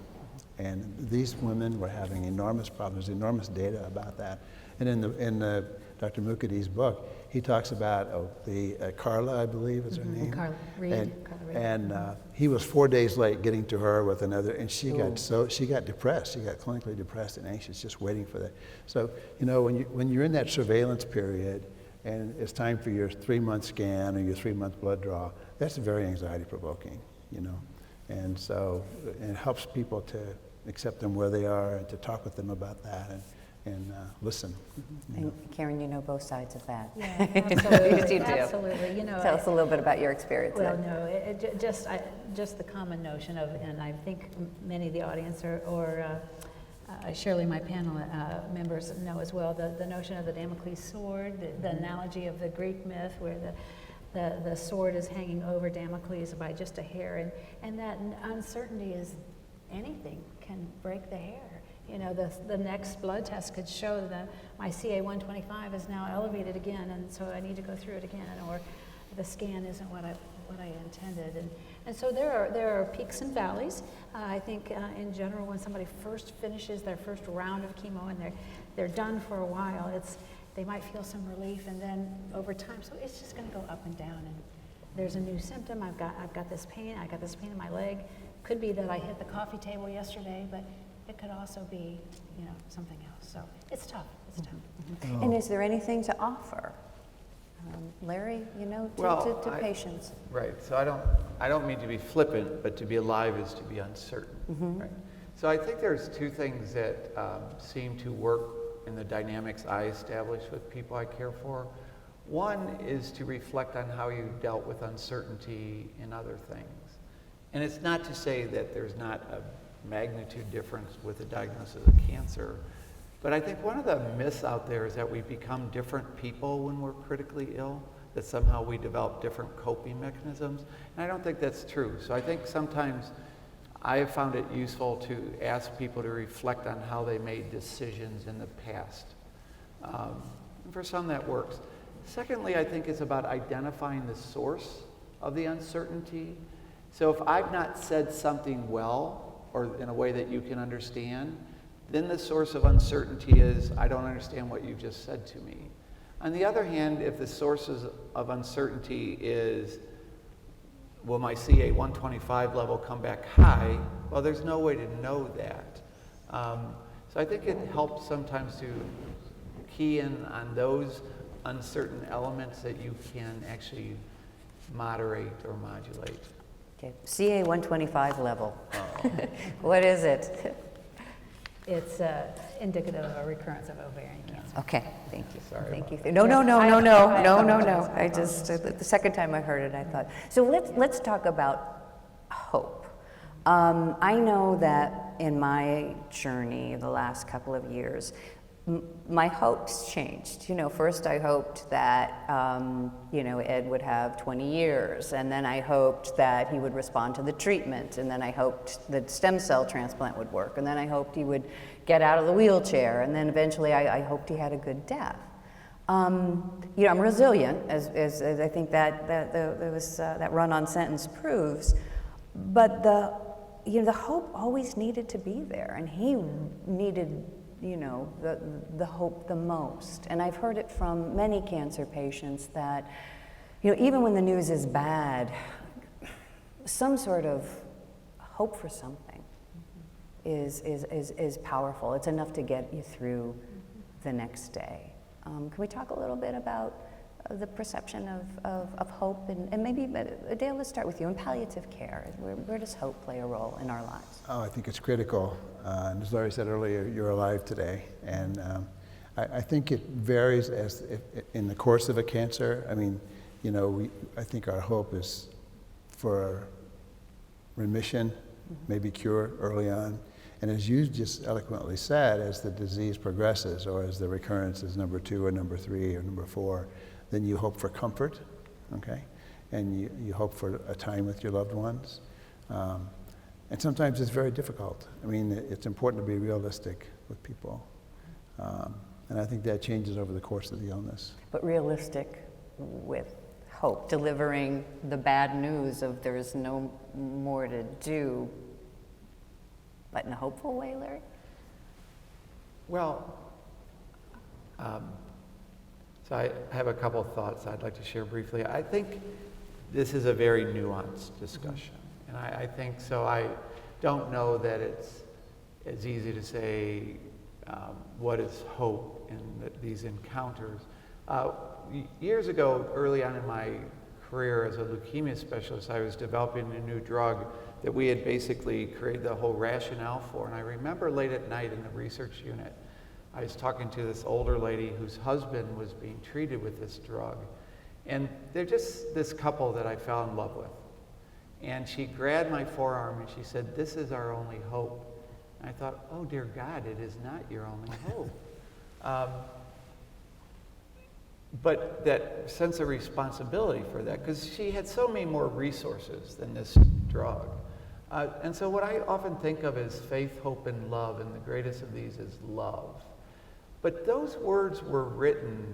Speaker 10: And these women were having enormous problems, enormous data about that. And in Dr. Mukherjee's book, he talks about Carla, I believe is her name.
Speaker 9: Carla Reed. Carla Reed.
Speaker 10: And he was 4 days late getting to her with another, and she got depressed. She got clinically depressed and anxious, just waiting for that. So when you're in that surveillance period, and it's time for your 3-month scan or your 3-month blood draw, that's very anxiety provoking, And so it helps people to accept them where they are and to talk with them about that and listen.
Speaker 1: And Karen, you know both sides of that.
Speaker 9: Yeah, absolutely.
Speaker 1: You do.
Speaker 9: Absolutely.
Speaker 1: Tell us a little bit about your experience.
Speaker 9: Well, no, just the common notion of, and I think many of the audience or surely my panel members know as well, the notion of the Damocles sword, the analogy of the Greek myth where the sword is hanging over Damocles by just a hair, and that uncertainty is anything can break the hair. The next blood test could show that my CA-125 is now elevated again, and so I need to go through it again, or the scan isn't what I intended. And so there are peaks and valleys. I think in general, when somebody first finishes their first round of chemo and they're done for a while, they might feel some relief, and then over time, so it's just going to go up and down. And there's a new symptom. I've got this pain. I got this pain in my leg. Could be that I hit the coffee table yesterday, but it could also be, something else. So it's tough. It's tough.
Speaker 1: And is there anything to offer, Larry? To patients.
Speaker 11: Right. So I don't mean to be flippant, but to be alive is to be uncertain. Right. So I think there's two things that seem to work in the dynamics I establish with people I care for. One is to reflect on how you dealt with uncertainty in other things. And it's not to say that there's not a magnitude difference with the diagnosis of cancer, but I think one of the myths out there is that we become different people when we're critically ill, that somehow we develop different coping mechanisms, and I don't think that's true. So I think sometimes I have found it useful to ask people to reflect on how they made decisions in the past. And for some that works. Secondly, I think it's about identifying the source of the uncertainty. So if I've not said something well, or in a way that you can understand, then the source of uncertainty is, I don't understand what you just said to me. On the other hand, if the sources of uncertainty is, will my CA-125 level come back high? Well, there's no way to know that. So I think it helps sometimes to key in on those uncertain elements that you can actually moderate or modulate.
Speaker 1: Okay. CA-125 level. What is it?
Speaker 9: It's indicative of a recurrence of ovarian cancer.
Speaker 1: Okay, thank you.
Speaker 11: Sorry
Speaker 1: Thank
Speaker 11: about
Speaker 1: you. No. I just, the second time I heard it, I thought. So let's talk about hope. I know that in my journey the last couple of years, my hopes changed. First I hoped that, Ed would have 20 years, and then I hoped that he would respond to the treatment, and then I hoped that stem cell transplant would work, and then I hoped he would get out of the wheelchair, and then eventually I hoped he had a good death. I'm resilient, as I think that run-on sentence proves, but the hope always needed to be there, and he needed the hope the most. And I've heard it from many cancer patients that, even when the news is bad, some sort of hope for something is powerful. It's enough to get you through the next day. Can we talk a little bit about the perception of hope? And maybe, Dale, let's start with you. In palliative care, where does hope play a role in our lives?
Speaker 10: Oh, I think it's critical. And as Larry said earlier, you're alive today. And I think it varies in the course of a cancer. I mean, I think our hope is for remission, maybe cure early on. And as you just eloquently said, as the disease progresses, or as the recurrence is number 2 or number 3 or number 4, then you hope for comfort, okay? And you hope for a time with your loved ones. And sometimes it's very difficult. I mean, it's important to be realistic with people. And I think that changes over the course of the illness.
Speaker 1: But realistic with hope, delivering the bad news of there's no more to do, but in a hopeful way, Larry?
Speaker 11: Well, so I have a couple of thoughts I'd like to share briefly. I think this is a very nuanced discussion. And I think so. I don't know that it's as easy to say what is hope in these encounters. Years ago, early on in my career as a leukemia specialist, I was developing a new drug that we had basically created the whole rationale for. And I remember late at night in the research unit, I was talking to this older lady whose husband was being treated with this drug. And they're just this couple that I fell in love with. And she grabbed my forearm and she said, "This is our only hope." And I thought, oh dear God, it is not your only hope. But that sense of responsibility for that, because she had so many more resources than this drug. And so what I often think of as faith, hope, and love, and the greatest of these is love. But those words were written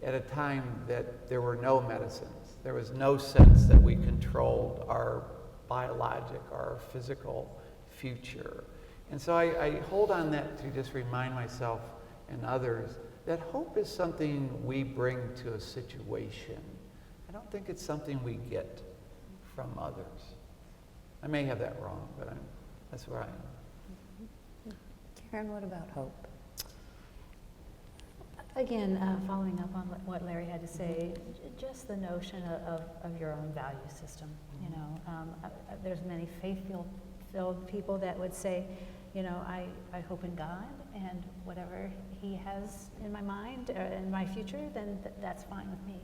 Speaker 11: at a time that there were no medicines. There was no sense that we controlled our biologic, our physical future. And so I hold on that to just remind myself and others that hope is something we bring to a situation. I don't think it's something we get from others. I may have that wrong, but that's where I am.
Speaker 1: Karen, what about hope?
Speaker 9: Again, following up on what Larry had to say, just the notion of your own value system. You know, there's many faith-filled people that would say, you know, I hope in God, and whatever He has in my mind, in my future, then that's fine with me.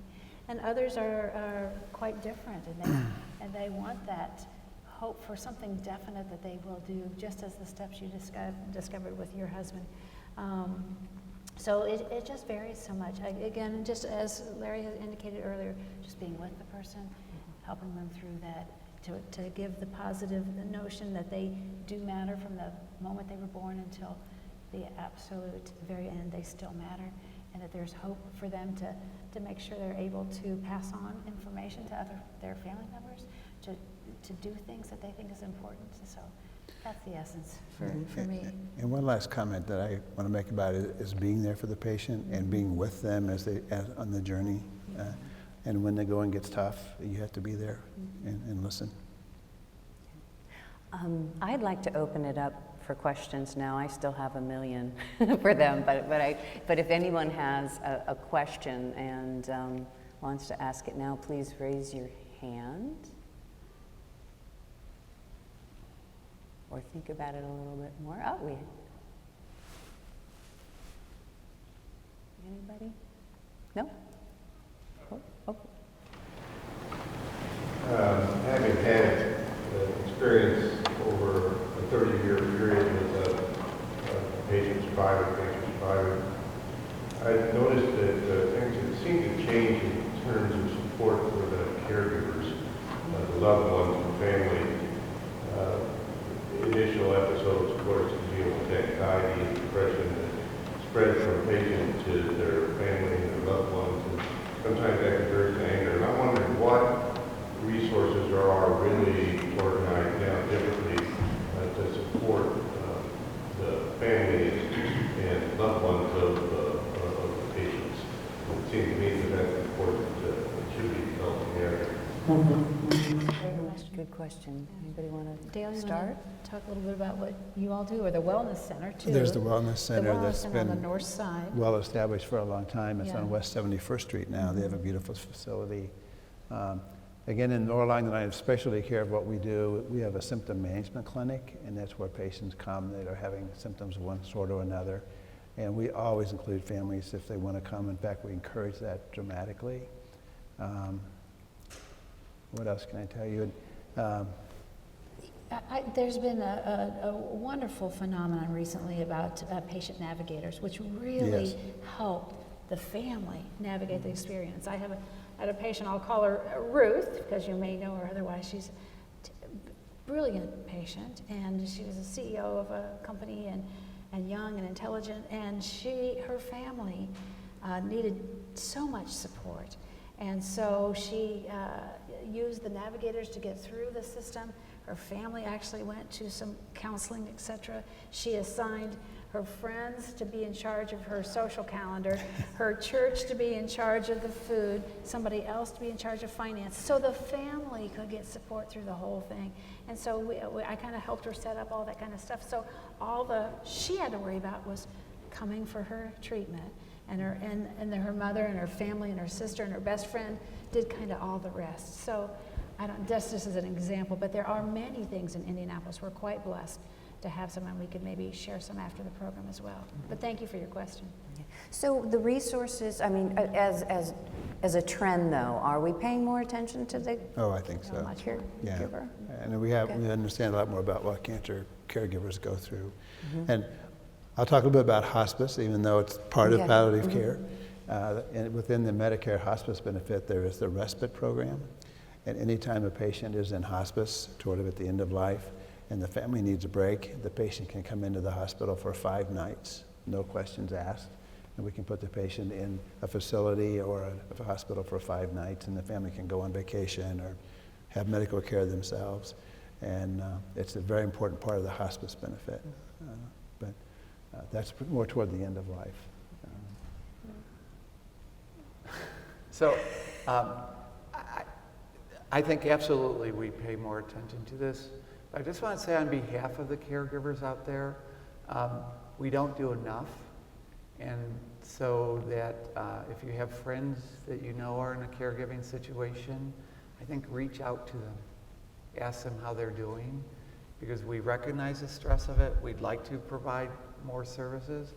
Speaker 9: And others are quite different, and they want that hope for something definite that they will do, just as the steps you discovered with your husband. So it just varies so much. Again, just as Larry has indicated earlier, just being with the person, helping them through that, to give the positive notion that they do matter from the moment they were born until the absolute very end, they still matter, and that there's hope for them to make sure they're able to pass on information to their family members, to do things that they think is important. So that's the essence for me.
Speaker 10: And one last comment that I want to make about it is being there for the patient and being with them as on the journey. And when the going gets tough, you have to be there and listen.
Speaker 1: I'd like to open it up for questions now. I still have a million for them, but if anyone has a question and wants to ask it now, please raise your hand. Or think about it a little bit more. Anybody? No? Oh.
Speaker 12: Having had experience over a 30-year period with a patient survivor, I've noticed that things seem to change in terms of support for the caregivers, the loved ones, the family. Initial episodes, of course, deal with anxiety and depression that spread from patient to their family and their loved ones, and sometimes that can turn to anger. And I'm wondering what resources there are really organized now differently to support the families and loved ones of the patients. It seems to me that that's important. It should be developed in the area.
Speaker 1: Good question. Anybody want to
Speaker 9: Dale, you
Speaker 1: start?
Speaker 9: want to talk a little bit about what you all do, or the Wellness Center, too?
Speaker 10: There's the Wellness Center that's
Speaker 9: on
Speaker 10: been
Speaker 9: the north side.
Speaker 10: well established for a long time. It's
Speaker 9: Yeah.
Speaker 10: on West 71st Street now. They have a beautiful facility. Again, in Norline, the line of specialty care of what we do, we have a symptom management clinic, and that's where patients come that are having symptoms of one sort or another. And we always include families if they want to come. In fact, we encourage that dramatically. What else can I tell you?
Speaker 9: There's been a wonderful phenomenon recently about patient navigators, which really
Speaker 10: Yes.
Speaker 9: help the family navigate the experience. I had a patient, I'll call her Ruth, because you may know her otherwise. She's brilliant patient, and she was a CEO of a company, and young and intelligent, and her family needed so much support. And so she used the navigators to get through the system. Her family actually went to some counseling, etc. She assigned her friends to be in charge of her social calendar, her church to be in charge of the food, somebody else to be in charge of finance, so the family could get support through the whole thing. And so I kind of helped her set up all that kind of stuff. So she had to worry about was coming for her treatment, and her mother and her family and her sister and her best friend did kind of all the rest. So just as an example, but there are many things in Indianapolis. We're quite blessed to have some, and we could maybe share some after the program as well. But thank you for your question.
Speaker 1: So the resources, I mean, as a trend though, are we paying more attention to the
Speaker 10: Oh, I think so.
Speaker 1: caregiver?
Speaker 10: And we understand a lot more about what cancer caregivers go through. And I'll talk a little bit about hospice, even though it's part of palliative care. And within the Medicare hospice benefit, there is the respite program. And anytime a patient is in hospice, sort of at the end of life, and the family needs a break, the patient can come into the hospital for 5 nights, no questions asked. And we can put the patient in a facility or a hospital for 5 nights, and the family can go on vacation or have medical care themselves. And it's a very important part of the hospice benefit. But that's more toward the end of life.
Speaker 11: So I think absolutely we pay more attention to this. I just want to say on behalf of the caregivers out there, we don't do enough. And so that if you have friends that you know are in a caregiving situation, I think reach out to them. Ask them how they're doing, because we recognize the stress of it. We'd like to provide more services,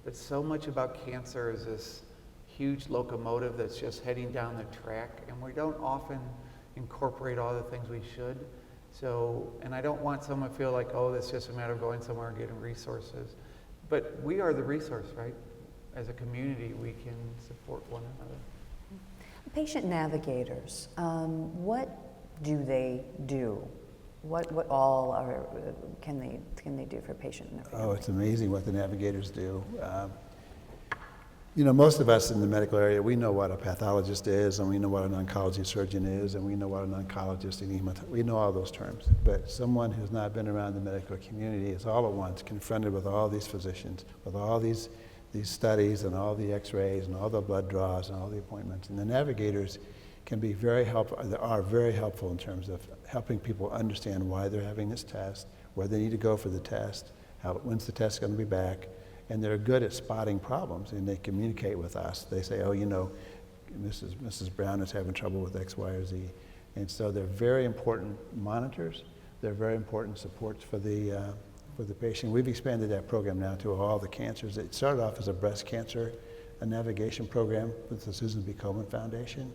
Speaker 11: but so much about cancer is this huge locomotive that's just heading down the track, and we don't often incorporate all the things we should. So, and I don't want someone to feel like, oh, it's just a matter of going somewhere and getting resources. But we are the resource, right? As a community, we can support one another.
Speaker 1: Patient navigators, what do they do? What all can they do for a patient and their family?
Speaker 10: Oh, it's amazing what the navigators do. You know, most of us in the medical area, we know what a pathologist is, and we know what an oncology surgeon is, and we know what an oncologist and we know all those terms. But someone who's not been around the medical community is all at once confronted with all these physicians, with all these studies and all the x-rays and all the blood draws and all the appointments. And the navigators can be very helpful, they are very helpful in terms of helping people understand why they're having this test, where they need to go for the test, when's the test going to be back. And they're good at spotting problems, and they communicate with us. They say, oh, you know, Mrs. Brown is having trouble with X, Y, or Z. And so they're very important monitors. They're very important supports for the patient. We've expanded that program now to all the cancers. It started off as a breast cancer navigation program with the Susan B. Komen Foundation,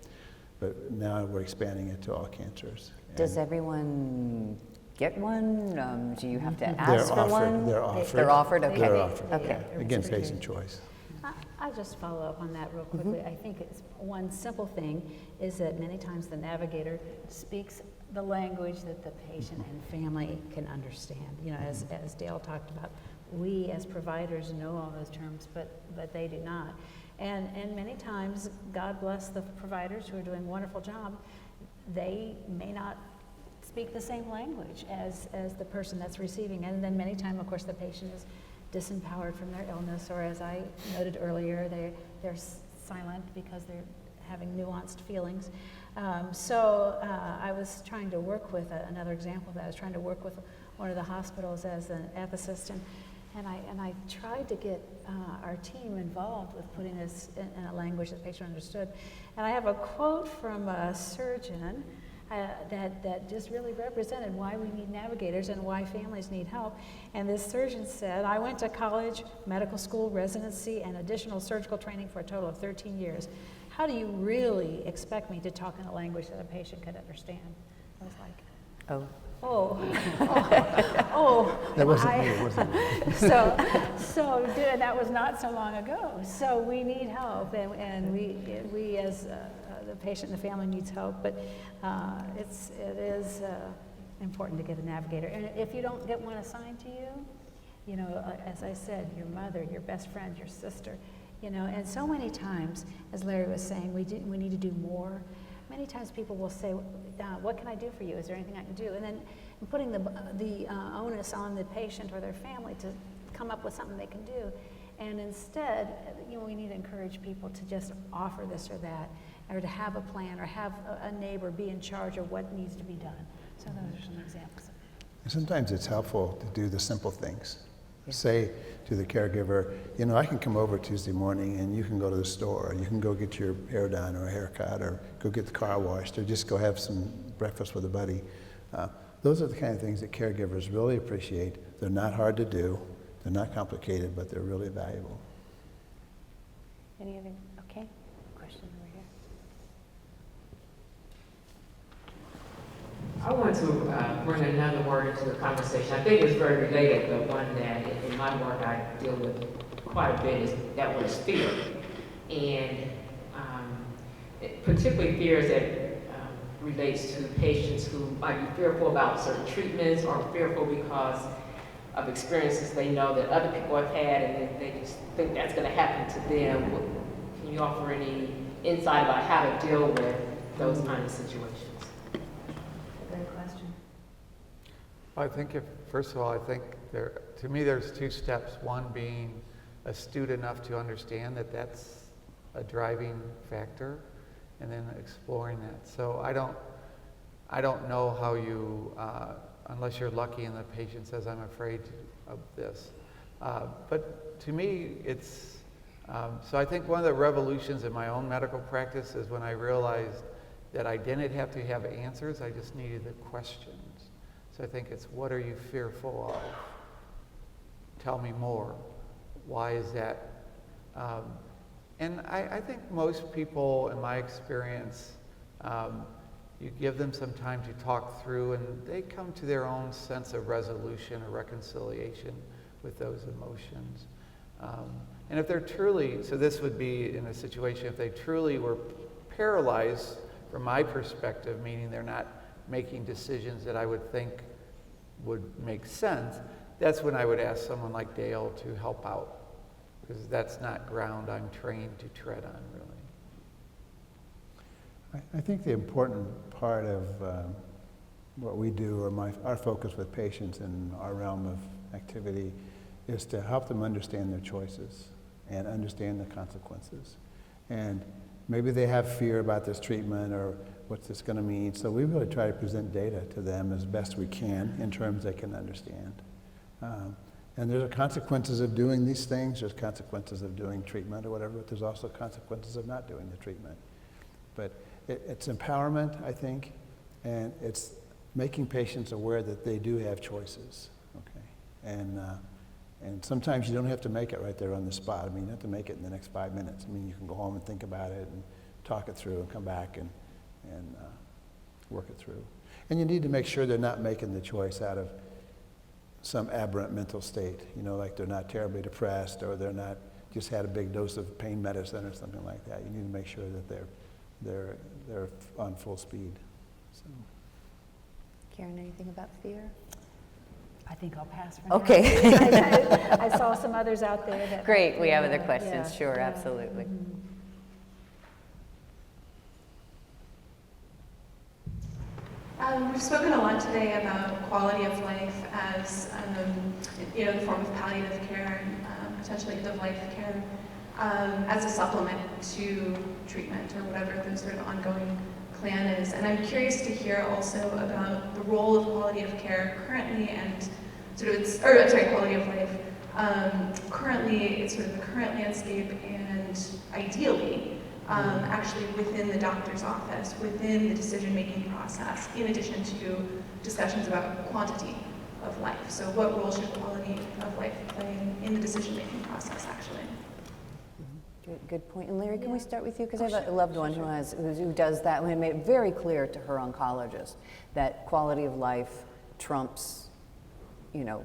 Speaker 10: but now we're expanding it to all cancers.
Speaker 1: Does everyone get one? Do you have to ask for one?
Speaker 10: They're offered.
Speaker 1: They're offered? Okay.
Speaker 10: They're offered.
Speaker 1: Okay.
Speaker 10: Yeah. Again, patient choice.
Speaker 9: I'll just follow up on that real quickly. I think it's one simple thing is that many times the navigator speaks the language that the patient and family can understand. You know, as Dale talked about, we as providers know all those terms, but they do not. And many times, God bless the providers who are doing a wonderful job, they may not speak the same language as the person that's receiving. And then many times, of course, the patient is disempowered from their illness, or as I noted earlier, they're silent because they're having nuanced feelings. So I was trying to work with another example of that. I was trying to work with one of the hospitals as an ethicist, and I tried to get our team involved with putting this in a language that the patient understood. And I have a quote from a surgeon that just really represented why we need navigators and why families need help. And this surgeon said, I went to college, medical school, residency, and additional surgical training for a total of 13 years. How do you really expect me to talk in a language that a patient could understand? I was like,
Speaker 10: That wasn't me, it wasn't me.
Speaker 9: So that was not so long ago. So we need help, and we as the patient and the family needs help, but it is important to get a navigator. And if you don't get one assigned to you, you know, as I said, your mother, your best friend, your sister, you know, and so many times, as Larry was saying, we need to do more. Many times people will say, what can I do for you? Is there anything I can do? And then putting the onus on the patient or their family to come up with something they can do. And instead, you know, we need to encourage people to just offer this or that, or to have a plan, or have a neighbor be in charge of what needs to be done. So those are some examples.
Speaker 10: And sometimes it's helpful to do the simple things. Say to the caregiver, you know, I can come over Tuesday morning and you can go to the store, or you can go get your hair done or a haircut, or go get the car washed, or just go have some breakfast with a buddy. Those are the kind of things that caregivers really appreciate. They're not hard to do, they're not complicated, but they're really valuable.
Speaker 1: Any other, okay, question over here.
Speaker 13: I want to bring another word into the conversation. I think it's very related, but one that in my work I deal with quite a bit is that word is fear. And particularly fears that relates to patients who might be fearful about certain treatments, or fearful because of experiences they know that other people have had, and they just think that's going to happen to them. Can you offer any insight about how to deal with those kind of situations?
Speaker 9: Great question.
Speaker 11: I think first of all, I think to me there's two steps. One being astute enough to understand that that's a driving factor, and then exploring that. So I don't know how you, unless you're lucky and the patient says, I'm afraid of this. But to me, it's, so I think one of the revolutions in my own medical practice is when I realized that I didn't have to have answers, I just needed the questions. So I think it's, what are you fearful of? Tell me more. Why is that? And I think most people, in my experience, you give them some time to talk through, and they come to their own sense of resolution or reconciliation with those emotions. And if they're truly, so this would be in a situation if they truly were paralyzed from my perspective, meaning they're not making decisions that I would think would make sense, that's when I would ask someone like Dale to help out, because that's not ground I'm trained to tread on, really.
Speaker 10: I think the important part of what we do, or our focus with patients in our realm of activity, is to help them understand their choices and understand the consequences. And maybe they have fear about this treatment or what's this going to mean. So we really try to present data to them as best we can in terms they can understand. And there's consequences of doing these things. There's consequences of doing treatment or whatever, but there's also consequences of not doing the treatment. But it's empowerment, I think, and it's making patients aware that they do have choices, okay? And sometimes you don't have to make it right there on the spot. I mean, you don't have to make it in the next 5 minutes. I mean, you can go home and think about it and talk it through and come back and work it through. And you need to make sure they're not making the choice out of some aberrant mental state, you know, like they're not terribly depressed, or they're not just had a big dose of pain medicine or something like that. You need to make sure that they're on full speed. So.
Speaker 1: Karen, anything about fear?
Speaker 9: I think I'll pass for now.
Speaker 1: Okay.
Speaker 9: I saw some others out there that.
Speaker 1: Great, we have other questions,
Speaker 9: yeah,
Speaker 1: sure,
Speaker 9: yeah.
Speaker 1: absolutely.
Speaker 9: Mm-hmm.
Speaker 14: We've spoken a lot today about quality of life as, you know, the form of palliative care and potentially end-of-life care as a supplement to treatment or whatever the sort of ongoing plan is. And I'm curious to hear also about the role of quality of care currently and sort of its, or I'm sorry, quality of life. Currently, it's sort of the current landscape, and ideally, actually within the doctor's office, within the decision-making process, in addition to discussions about quantity of life. So what role should quality of life play in the decision-making process, actually?
Speaker 1: Good point. And Larry, can we start with you? Because I have a loved one who does that. We made it very clear to her oncologist that quality of life trumps, you know,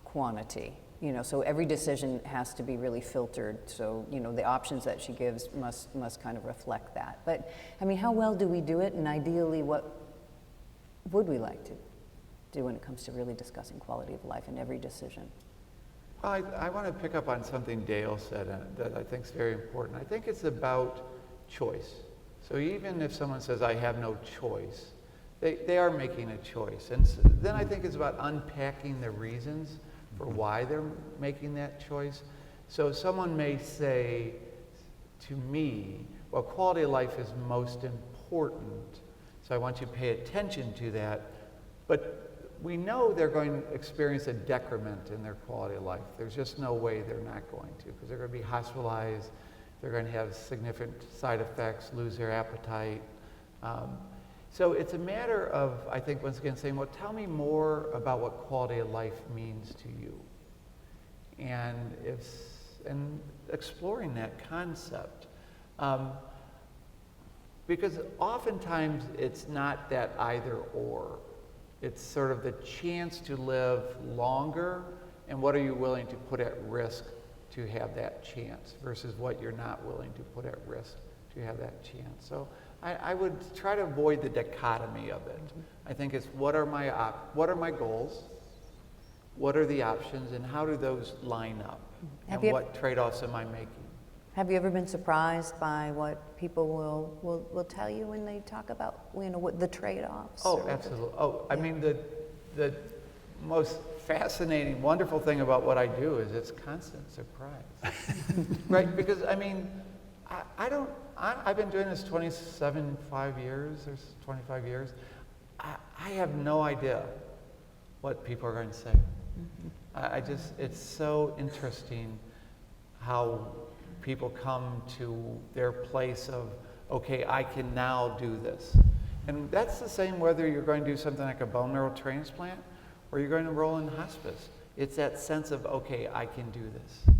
Speaker 1: quantity. You know, so every decision has to be really filtered. So, you know, the options that she gives must kind of reflect that. But, I mean, how well do we do it? And ideally, what would we like to do when it comes to really discussing quality of life in every decision?
Speaker 11: Well, I want to pick up on something Dale said that I think is very important. I think it's about choice. So even if someone says, I have no choice, they are making a choice. And so then I think it's about unpacking the reasons for why they're making that choice. So someone may say to me, well, quality of life is most important, so I want you to pay attention to that. But we know they're going to experience a decrement in their quality of life. There's just no way they're not going to, because they're going to be hospitalized, they're going to have significant side effects, lose their appetite. So it's a matter of, I think, once again, saying, well, tell me more about what quality of life means to you. And exploring that concept. Because oftentimes it's not that either or. It's sort of the chance to live longer, and what are you willing to put at risk to have that chance versus what you're not willing to put at risk to have that chance. So I would try to avoid the dichotomy of it. I think it's what are my goals, what are the options, and how do those line up, and what trade-offs am I making?
Speaker 1: Have you ever been surprised by what people will tell you when they talk about, what the trade-offs?
Speaker 11: Oh, absolutely. I mean, the most fascinating, wonderful thing about what I do is it's constant surprise. Right? Because, I mean, I've been doing this 25 years. I have no idea what people are going to say. It's so interesting how people come to their place of, okay, I can now do this. And that's the same whether you're going to do something like a bone marrow transplant or you're going to enroll in hospice. It's that sense of, okay, I can do this.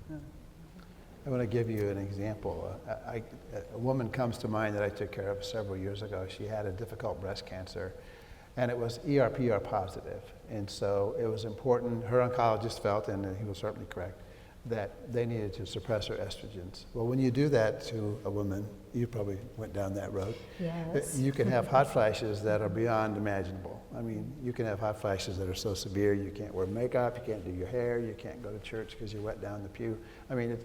Speaker 11: Yeah.
Speaker 10: I want to give you an example. A woman comes to mind that I took care of several years ago. She had a difficult breast cancer, and it was ER/PR positive. And so it was important, her oncologist felt, and he was certainly correct, that they needed to suppress her estrogens. Well, when you do that to a woman, you probably went down that road.
Speaker 9: Yes.
Speaker 10: You can have hot flashes that are beyond imaginable. I mean, you can have hot flashes that are so severe you can't wear makeup, you can't do your hair, you can't go to church because you're wet down the pew. I mean,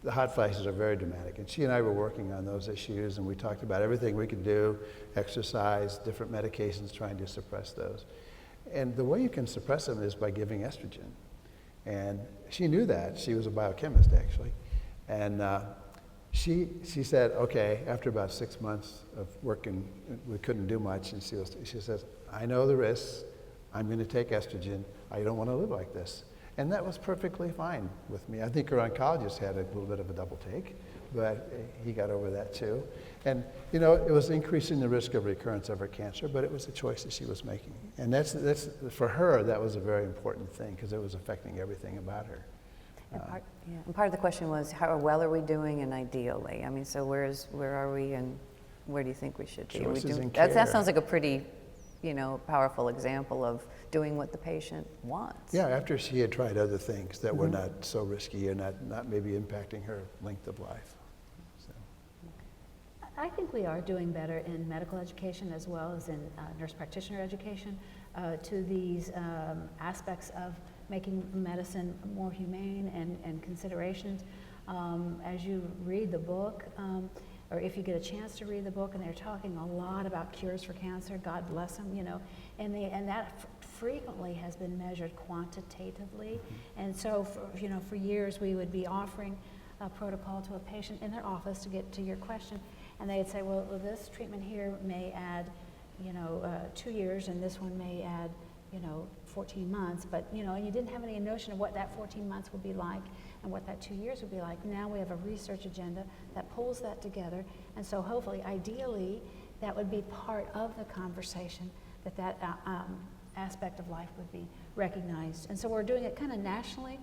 Speaker 10: the hot flashes are very dramatic. And she and I were working on those issues, and we talked about everything we could do, exercise, different medications, trying to suppress those. And the way you can suppress them is by giving estrogen. And she knew that. She was a biochemist, actually. And she said, okay, after about 6 months of working, we couldn't do much, and she says, I know the risks. I'm going to take estrogen. I don't want to live like this. And that was perfectly fine with me. I think her oncologist had a little bit of a double take, but he got over that too. And, it was increasing the risk of recurrence of her cancer, but it was a choice that she was making. And that's for her, that was a very important thing because it was affecting everything about her.
Speaker 1: And part of the question was, how well are we doing, and ideally? I mean, so where are we, and where do you think we should be?
Speaker 10: Choices in care.
Speaker 1: That sounds like a pretty, powerful example of doing what the patient wants.
Speaker 10: Yeah, after she had tried other things that were not so risky and not maybe impacting her length of life. So.
Speaker 9: I think we are doing better in medical education as well as in nurse practitioner education to these aspects of making medicine more humane and considerations. As you read the book, or if you get a chance to read the book, and they're talking a lot about cures for cancer, God bless them, and that frequently has been measured quantitatively. And so, for years we would be offering a protocol to a patient in their office to get to your question, and they'd say, well, this treatment here may add, 2 years, and this one may add, 14 months, but, and you didn't have any notion of what that 14 months would be like and what that 2 years would be like. Now we have a research agenda that pulls that together, and so hopefully, ideally, that would be part of the conversation, that aspect of life would be recognized. And so we're doing it kind of nationally,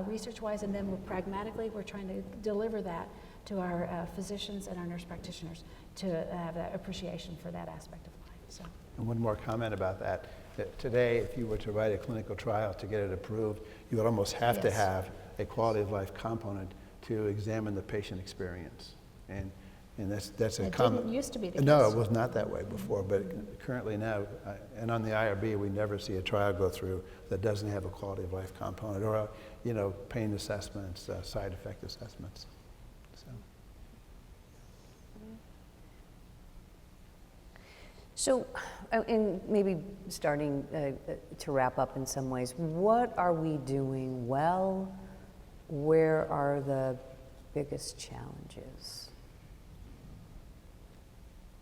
Speaker 9: research-wise, and then we're trying to deliver that to our physicians and our nurse practitioners to have that appreciation for that aspect of life. So.
Speaker 10: And one more comment about that today, if you were to write a clinical trial to get it approved, you would almost have to have a quality of life component to examine the patient experience. And And that's a
Speaker 9: It
Speaker 10: common.
Speaker 9: didn't used to be the
Speaker 10: No,
Speaker 9: case.
Speaker 10: it was not that way before, but currently now, and on the IRB, we never see a trial go through that doesn't have a quality of life component or, pain assessments, side effect assessments.
Speaker 1: So, and maybe starting to wrap up in some ways, what are we doing well? Where are the biggest challenges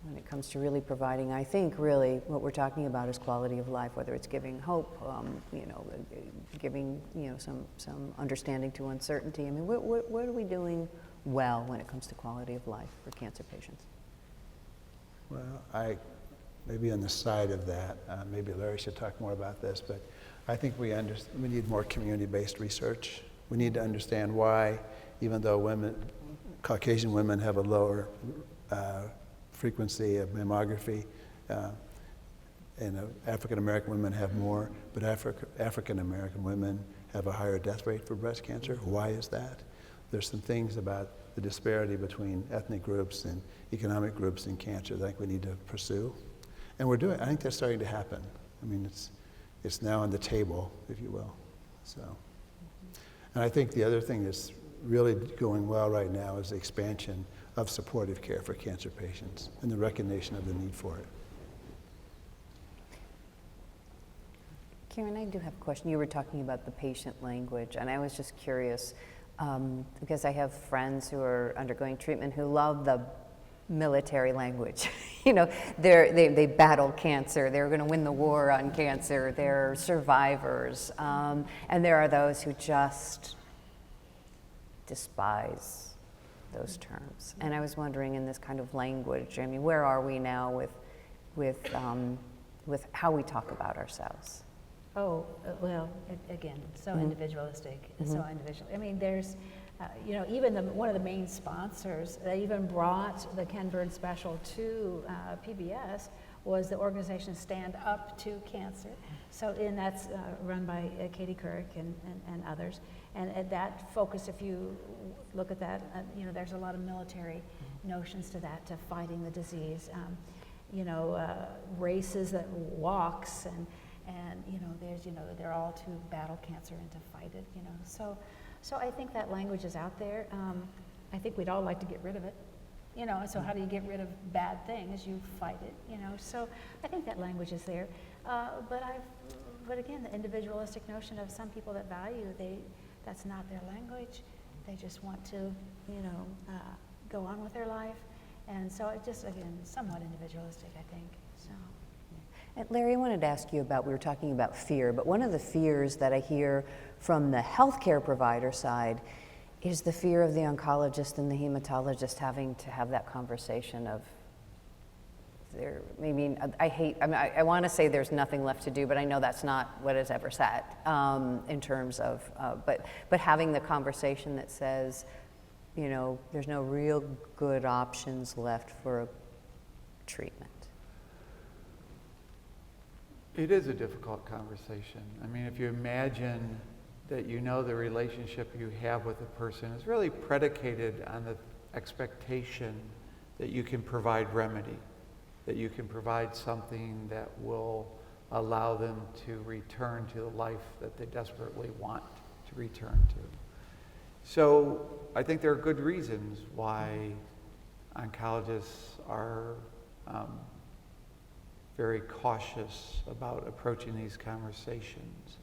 Speaker 1: when it comes to really providing? I think really what we're talking about is quality of life, whether it's giving hope, giving some understanding to uncertainty. I mean, what are we doing well when it comes to quality of life for cancer patients?
Speaker 10: Well, maybe on the side of that, maybe Larry should talk more about this, but I think we need more community-based research. We need to understand why, even though Caucasian women have a lower frequency of mammography, and African American women have more, but African American women have a higher death rate for breast cancer. Why is that? There's some things about the disparity between ethnic groups and economic groups in cancer that I think we need to pursue. And I think that's starting to happen. I mean, it's now on the table, if you will. So, and I think the other thing that's really going well right now is the expansion of supportive care for cancer patients and the recognition of the need for it.
Speaker 1: Karen, I do have a question. You were talking about the patient language, and I was just curious, because I have friends who are undergoing treatment who love the military language. They battle cancer. They're going to win the war on cancer. They're survivors. And there are those who just despise those terms. And I was wondering, in this kind of language, I mean, where are we now with how we talk about ourselves?
Speaker 9: Oh, well, again, so individualistic, so individual. I mean, there's, even one of the main sponsors that even brought the Ken Burns special to PBS was the organization Stand Up to Cancer. So, and that's run by Katie Couric and others. And at that focus, if you look at that, there's a lot of military notions to that, to fighting the disease. Races that walks and there's, they're all to battle cancer and to fight it, So I think that language is out there. I think we'd all like to get rid of it, so how do you get rid of bad things? You fight it, So I think that language is there. But again, the individualistic notion of some people that value, that's not their language. They just want to, go on with their life. And so it just, again, somewhat individualistic, I think, so.
Speaker 1: And Larry, I wanted to ask you about, we were talking about fear, but one of the fears that I hear from the healthcare provider side is the fear of the oncologist and the hematologist having to have that conversation of, I want to say there's nothing left to do, but I know that's not what is ever said in terms of, but having the conversation that says, there's no real good options left for a treatment.
Speaker 11: It is a difficult conversation. I mean, if you imagine that the relationship you have with a person is really predicated on the expectation that you can provide remedy, that you can provide something that will allow them to return to the life that they desperately want to return to. So I think there are good reasons why oncologists are very cautious about approaching these conversations.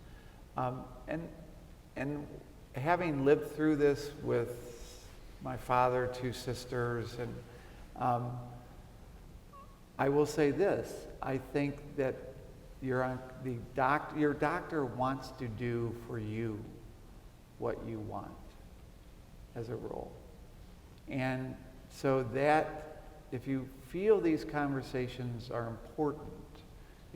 Speaker 11: And having lived through this with my father, 2 sisters, and I will say this, I think that your doctor wants to do for you what you want as a role. And so that if you feel these conversations are important,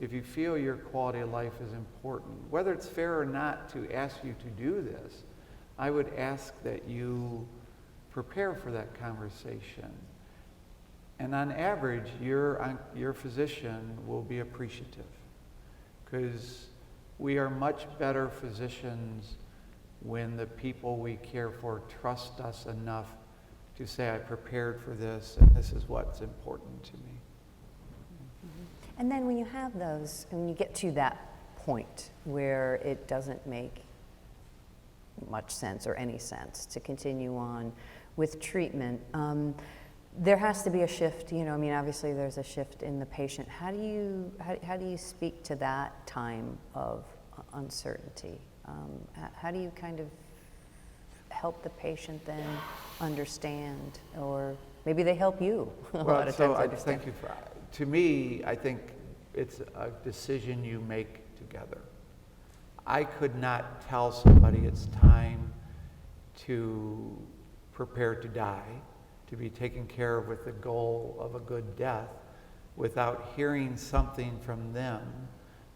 Speaker 11: if you feel your quality of life is important, whether it's fair or not to ask you to do this, I would ask that you prepare for that conversation. And on average, your physician will be appreciative, because we are much better physicians when the people we care for trust us enough to say I prepared for this and this is what's important to me.
Speaker 1: And then when you have those, and when you get to that point where it doesn't make much sense or any sense to continue on with treatment, there has to be a shift. I mean, obviously there's a shift in the patient. How do you speak to that time of uncertainty? How do you kind of help the patient then understand, or maybe they help you a lot of times understand?
Speaker 11: Thank you for. To me, I think it's a decision you make together. I could not tell somebody it's time to prepare to die, to be taken care of with the goal of a good death, without hearing something from them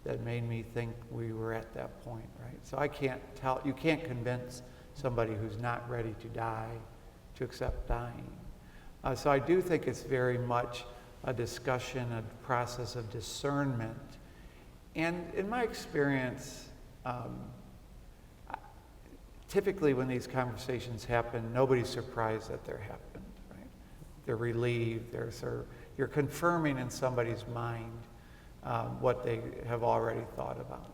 Speaker 11: that made me think we were at that point, right? So I can't tell, you can't convince somebody who's not ready to die to accept dying. So I do think it's very much a discussion, a process of discernment. And in my experience, typically when these conversations happen, nobody's surprised that they're happened, right? They're relieved, you're confirming in somebody's mind what they have already thought about.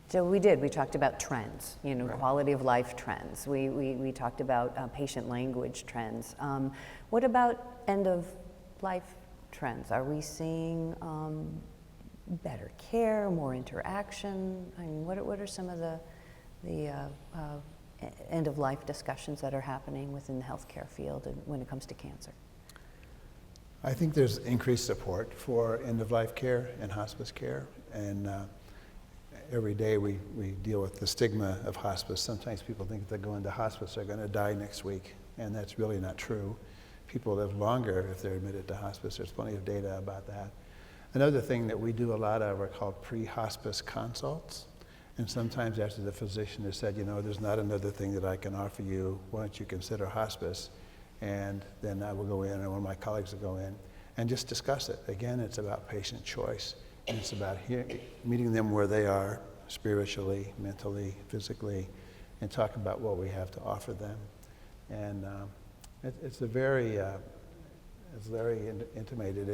Speaker 1: So we talked about trends, right. Quality of life trends. We talked about patient language trends. What about end of life trends? Are we seeing better care, more interaction? I mean, what are some of the end of life discussions that are happening within the healthcare field when it comes to cancer?
Speaker 10: I think there's increased support for end-of-life care and hospice care, and every day we deal with the stigma of hospice. Sometimes people think if they go into hospice, they're going to die next week, and that's really not true. People live longer if they're admitted to hospice. There's plenty of data about that. Another thing that we do a lot of are called pre-hospice consults, and sometimes after the physician has said, there's not another thing that I can offer you, why don't you consider hospice? And then I will go in, or one of my colleagues will go in, and just discuss it. Again, it's about patient choice, and it's about meeting them where they are, spiritually, mentally, physically, and talk about what we have to offer them. And it's very intimated.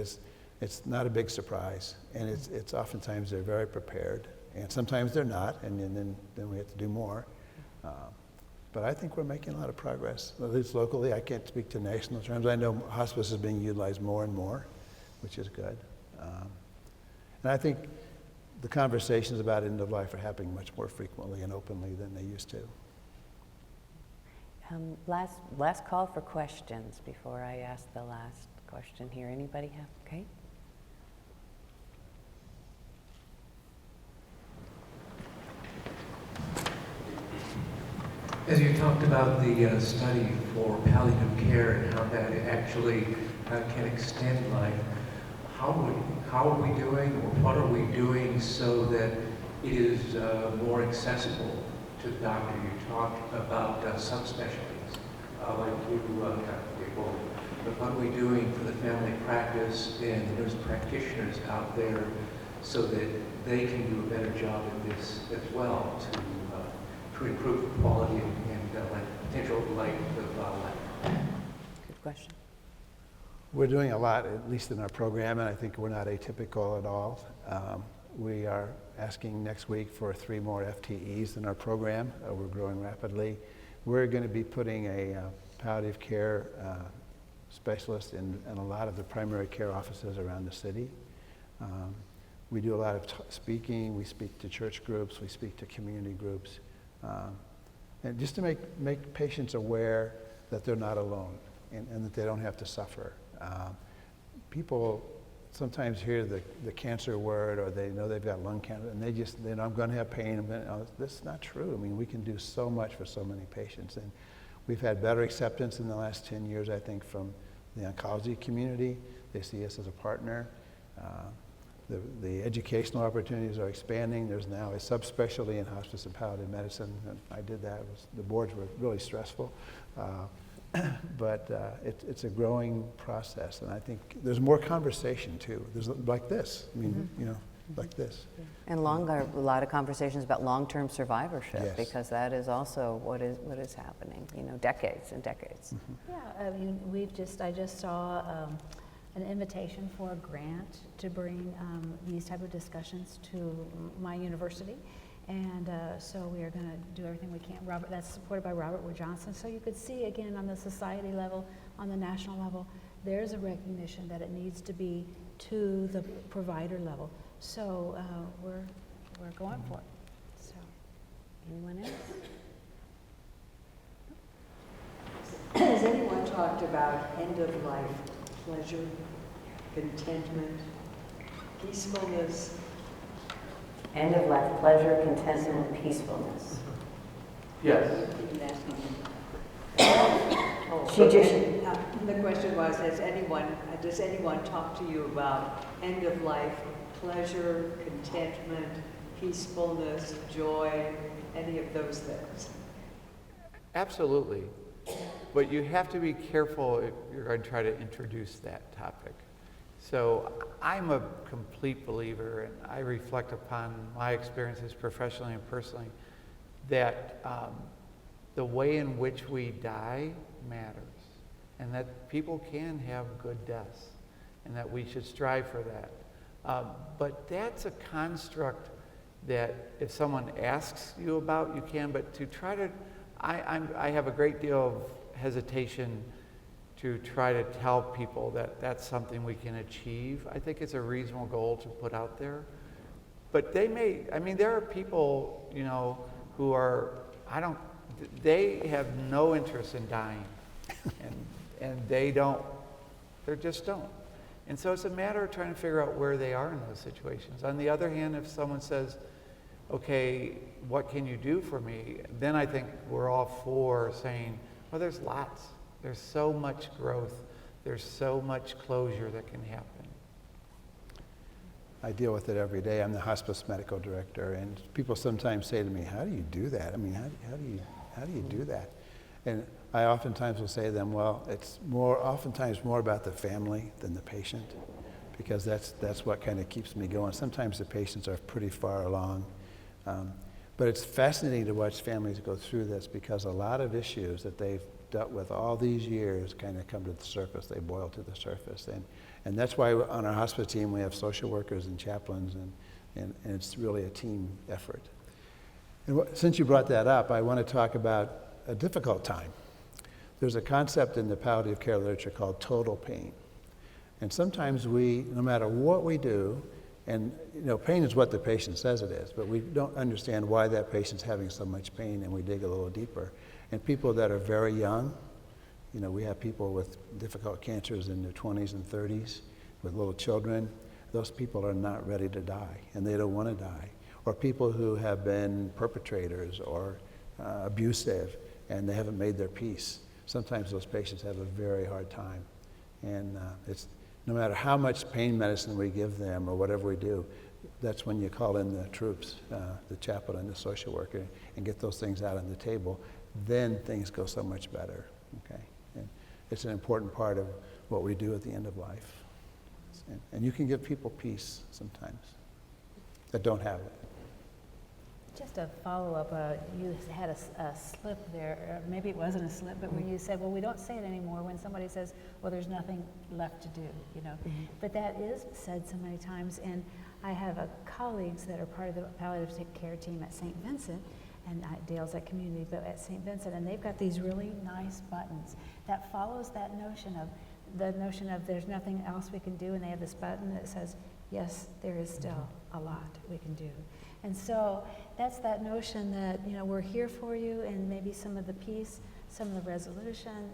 Speaker 10: It's not a big surprise, and it's oftentimes they're very prepared, and sometimes they're not, and then we have to do more. But I think we're making a lot of progress, at least locally. I can't speak to national terms. I know hospice is being utilized more and more, which is good. And I think the conversations about end of life are happening much more frequently and openly than they used to.
Speaker 1: Last call for questions before I ask the last question here. Anybody have? Okay.
Speaker 15: As you talked about the study for palliative care and how that actually can extend life, how are we doing, or what are we doing so that it is more accessible to the doctor? You talked about subspecialties, like you, Dr. Gable, but what are we doing for the family practice and the nurse practitioners out there so that they can do a better job at this as well to improve the quality and potential length of life?
Speaker 1: Good question.
Speaker 10: We're doing a lot, at least in our program, and I think we're not atypical at all. We are asking next week for 3 more FTEs in our program. We're growing rapidly. We're going to be putting a palliative care specialist in a lot of the primary care offices around the city. We do a lot of speaking. We speak to church groups. We speak to community groups. And just to make patients aware that they're not alone and that they don't have to suffer. People sometimes hear the cancer word, or they know they've got lung cancer, and they know I'm going to have pain. This is not true. I mean, we can do so much for so many patients, and we've had better acceptance in the last 10 years, I think, from the oncology community. They see us as a partner. The educational opportunities are expanding. There's now a subspecialty in hospice and palliative medicine, and I did that. The boards were really stressful. But it's a growing process, and I think there's more conversation too. There's like this. I mean, like this.
Speaker 1: And a lot of conversations about long-term survivorship,
Speaker 10: Yes.
Speaker 1: because that is also what is happening, decades and decades.
Speaker 9: Yeah, I mean, I just saw an invitation for a grant to bring these type of discussions to my university. And so we are going to do everything we can. That's supported by Robert Wood Johnson. So you could see, again, on the society level, on the national level, there's a recognition that it needs to be to the provider level. So we're going for it. So, anyone else?
Speaker 16: Has anyone talked about end-of-life pleasure, contentment, peacefulness?
Speaker 1: End of life pleasure, contentment, peacefulness.
Speaker 11: Yes.
Speaker 16: The question was, does anyone talk to you about end-of-life pleasure, contentment, peacefulness, joy, any of those things?
Speaker 11: Absolutely. But you have to be careful if you're going to try to introduce that topic. So I'm a complete believer, and I reflect upon my experiences professionally and personally, that the way in which we die matters, and that people can have good deaths, and that we should strive for that. But that's a construct that if someone asks you about, you can, but to try to, I have a great deal of hesitation to try to tell people that that's something we can achieve. I think it's a reasonable goal to put out there. But there are people, who are, they have no interest in dying. and they just don't. And so it's a matter of trying to figure out where they are in those situations. On the other hand, if someone says, okay, what can you do for me? Then I think we're all for saying, well, there's lots. There's so much growth. There's so much closure that can happen.
Speaker 10: I deal with it every day. I'm the hospice medical director, and people sometimes say to me, how do you do that? I mean, how do you do that? And I oftentimes will say to them, well, it's oftentimes more about the family than the patient, because that's what kind of keeps me going. Sometimes the patients are pretty far along. But it's fascinating to watch families go through this, because a lot of issues that they've dealt with all these years kind of come to the surface. They boil to the surface. And that's why on our hospice team we have social workers and chaplains, and it's really a team effort. And since you brought that up, I want to talk about a difficult time. There's a concept in the palliative care literature called total pain. And sometimes no matter what we do, and pain is what the patient says it is, but we don't understand why that patient's having so much pain, and we dig a little deeper. And people that are very young, we have people with difficult cancers in their 20s and 30s with little children. Those people are not ready to die, and they don't want to die. Or people who have been perpetrators or abusive, and they haven't made their peace. Sometimes those patients have a very hard time. And it's no matter how much pain medicine we give them or whatever we do, that's when you call in the troops, the chaplain and the social worker, and get those things out on the table. Then things go so much better, okay? And it's an important part of what we do at the end of life. And you can give people peace sometimes that don't have it.
Speaker 9: Just a follow-up, you had a slip there, maybe it wasn't a slip, but when you said, well, we don't say it anymore when somebody says, well, there's nothing left to do, But that is said so many times, and I have colleagues that are part of the palliative care team at St. Vincent, and Dale's at Community, but at St. Vincent, and they've got these really nice buttons that follows that notion of there's nothing else we can do, and they have this button that says, yes, there is still a lot we can do. And so that's that notion that, we're here for you, and maybe some of the peace, some of the resolution,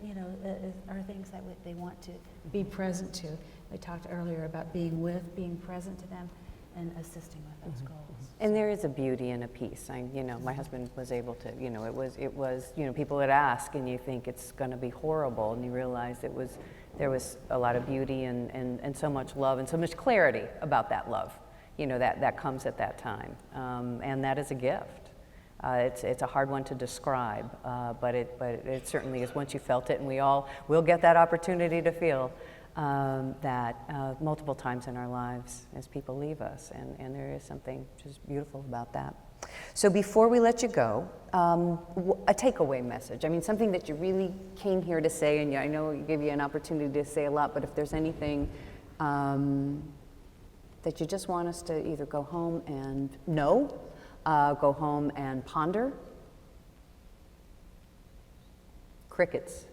Speaker 9: are things that they want to be present to. We talked earlier about being present to them and assisting with those goals.
Speaker 1: And there is a beauty and a peace. My husband was able to, it was, people would ask, and you think it's going to be horrible, and you realize there was a lot of beauty and so much love and so much clarity about that love. That comes at that time, and that is a gift. It's a hard one to describe, but it certainly is once you felt it, and we'll get that opportunity to feel that multiple times in our lives as people leave us, and there is something just beautiful about that. So before we let you go, a takeaway message. I mean, something that you really came here to say, and I know it gave you an opportunity to say a lot, but if there's anything that you just want us to either go home and know, go home and ponder. Crickets.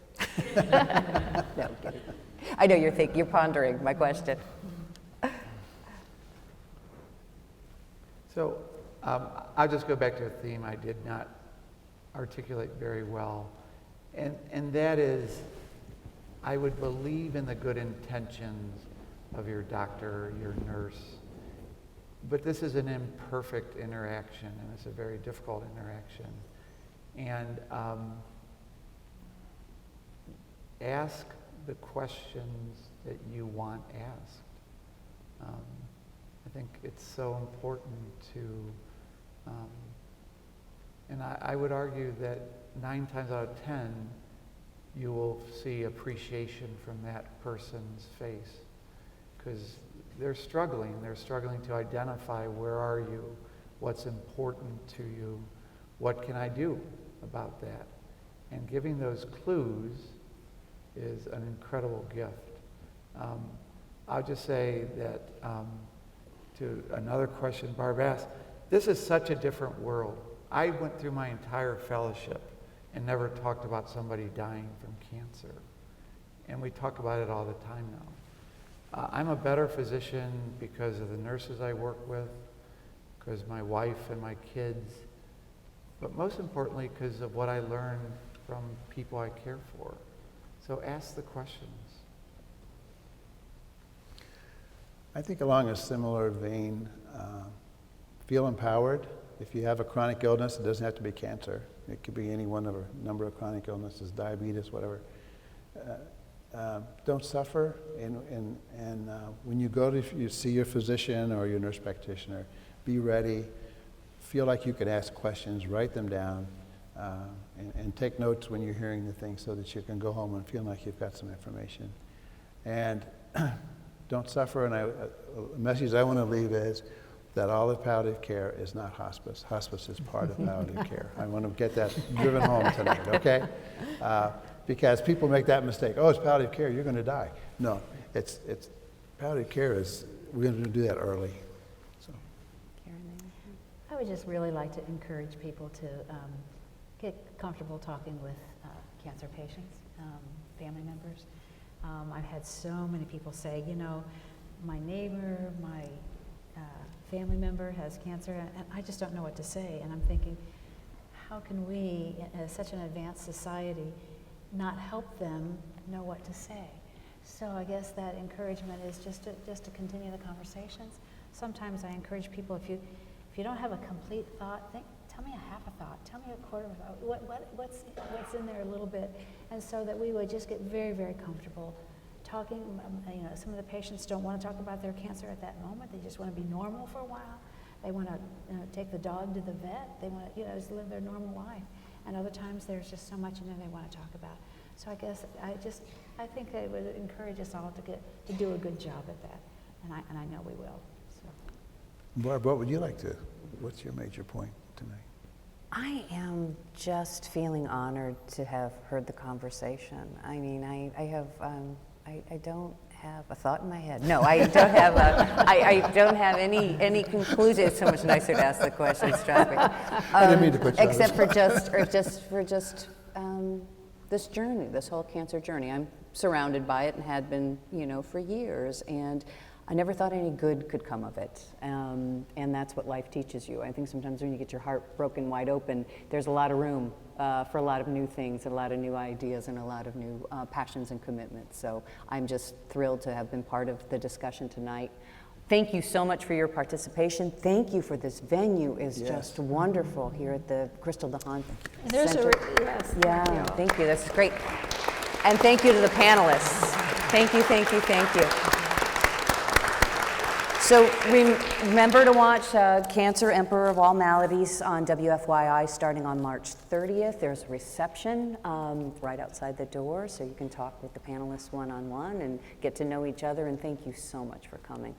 Speaker 1: No, I'm kidding. I know you're pondering my question.
Speaker 11: So I'll just go back to a theme I did not articulate very well, and that is, I would believe in the good intentions of your doctor, your nurse, but this is an imperfect interaction, and it's a very difficult interaction. And ask the questions that you want asked. I think it's so important to, and I would argue that 9 times out of 10, you will see appreciation from that person's face, because they're struggling to identify where are you, what's important to you, what can I do about that? And giving those clues is an incredible gift. I'll just say that to another question Barb asked, this is such a different world. I went through my entire fellowship and never talked about somebody dying from cancer. And we talk about it all the time now. I'm a better physician because of the nurses I work with, because my wife and my kids, but most importantly because of what I learned from people I care for. So ask the questions.
Speaker 10: I think along a similar vein, feel empowered. If you have a chronic illness, it doesn't have to be cancer. It could be any one of a number of chronic illnesses, diabetes, whatever. Don't suffer, and when you go to you see your physician or your nurse practitioner, be ready. Feel like you can ask questions, write them down, and take notes when you're hearing the things so that you can go home and feel like you've got some information. And don't suffer, and a message I want to leave is that all of palliative care is not hospice. Hospice is part of palliative care. I want to get that driven home tonight, okay? Because people make that mistake. Oh, it's palliative care, you're going to die. No, it's palliative care is, we're going to do that early. So.
Speaker 9: I would just really like to encourage people to get comfortable talking with cancer patients, family members. I've had so many people say, you know, my neighbor, my family member has cancer, and I just don't know what to say. And I'm thinking, how can we, as such an advanced society, not help them know what to say? So I guess that encouragement is just to continue the conversations. Sometimes I encourage people, if you don't have a complete thought, tell me a half a thought, tell me a quarter of a thought, what's in there a little bit, and so that we would just get very, very comfortable talking. You know, some of the patients don't want to talk about their cancer at that moment. They just want to be normal for a while. They want to take the dog to the vet. They want to just live their normal life. And other times there's just so much in there they want to talk about. So I guess I think I would encourage us all to do a good job at that, and I know we will. So.
Speaker 10: Barb, what would you like to? What's your major point tonight?
Speaker 1: I am just feeling honored to have heard the conversation. I mean, I don't have a thought in my head. No, I don't have I don't have any conclusion. It's so much nicer to ask the questions, trust me.
Speaker 10: I didn't mean to put you on the
Speaker 1: except
Speaker 10: spot.
Speaker 1: for just this journey, this whole cancer journey. I'm surrounded by it and had been, for years, and I never thought any good could come of it. And that's what life teaches you. I think sometimes when you get your heart broken wide open, there's a lot of room for a lot of new things, a lot of new ideas, and a lot of new passions and commitments. So I'm just thrilled to have been part of the discussion tonight. Thank you so much for your participation. Thank you for this venue. Is just wonderful here at the Crystal DeHaan Center. Yeah, thank you. That's great. And thank you to the panelists. Thank you, thank you, thank you. So remember to watch Cancer, Emperor of All Maladies on WFYI starting on March 30th. There's a reception right outside the door, so you can talk with the panelists one-on-one and get to know each other, and thank you so much for coming.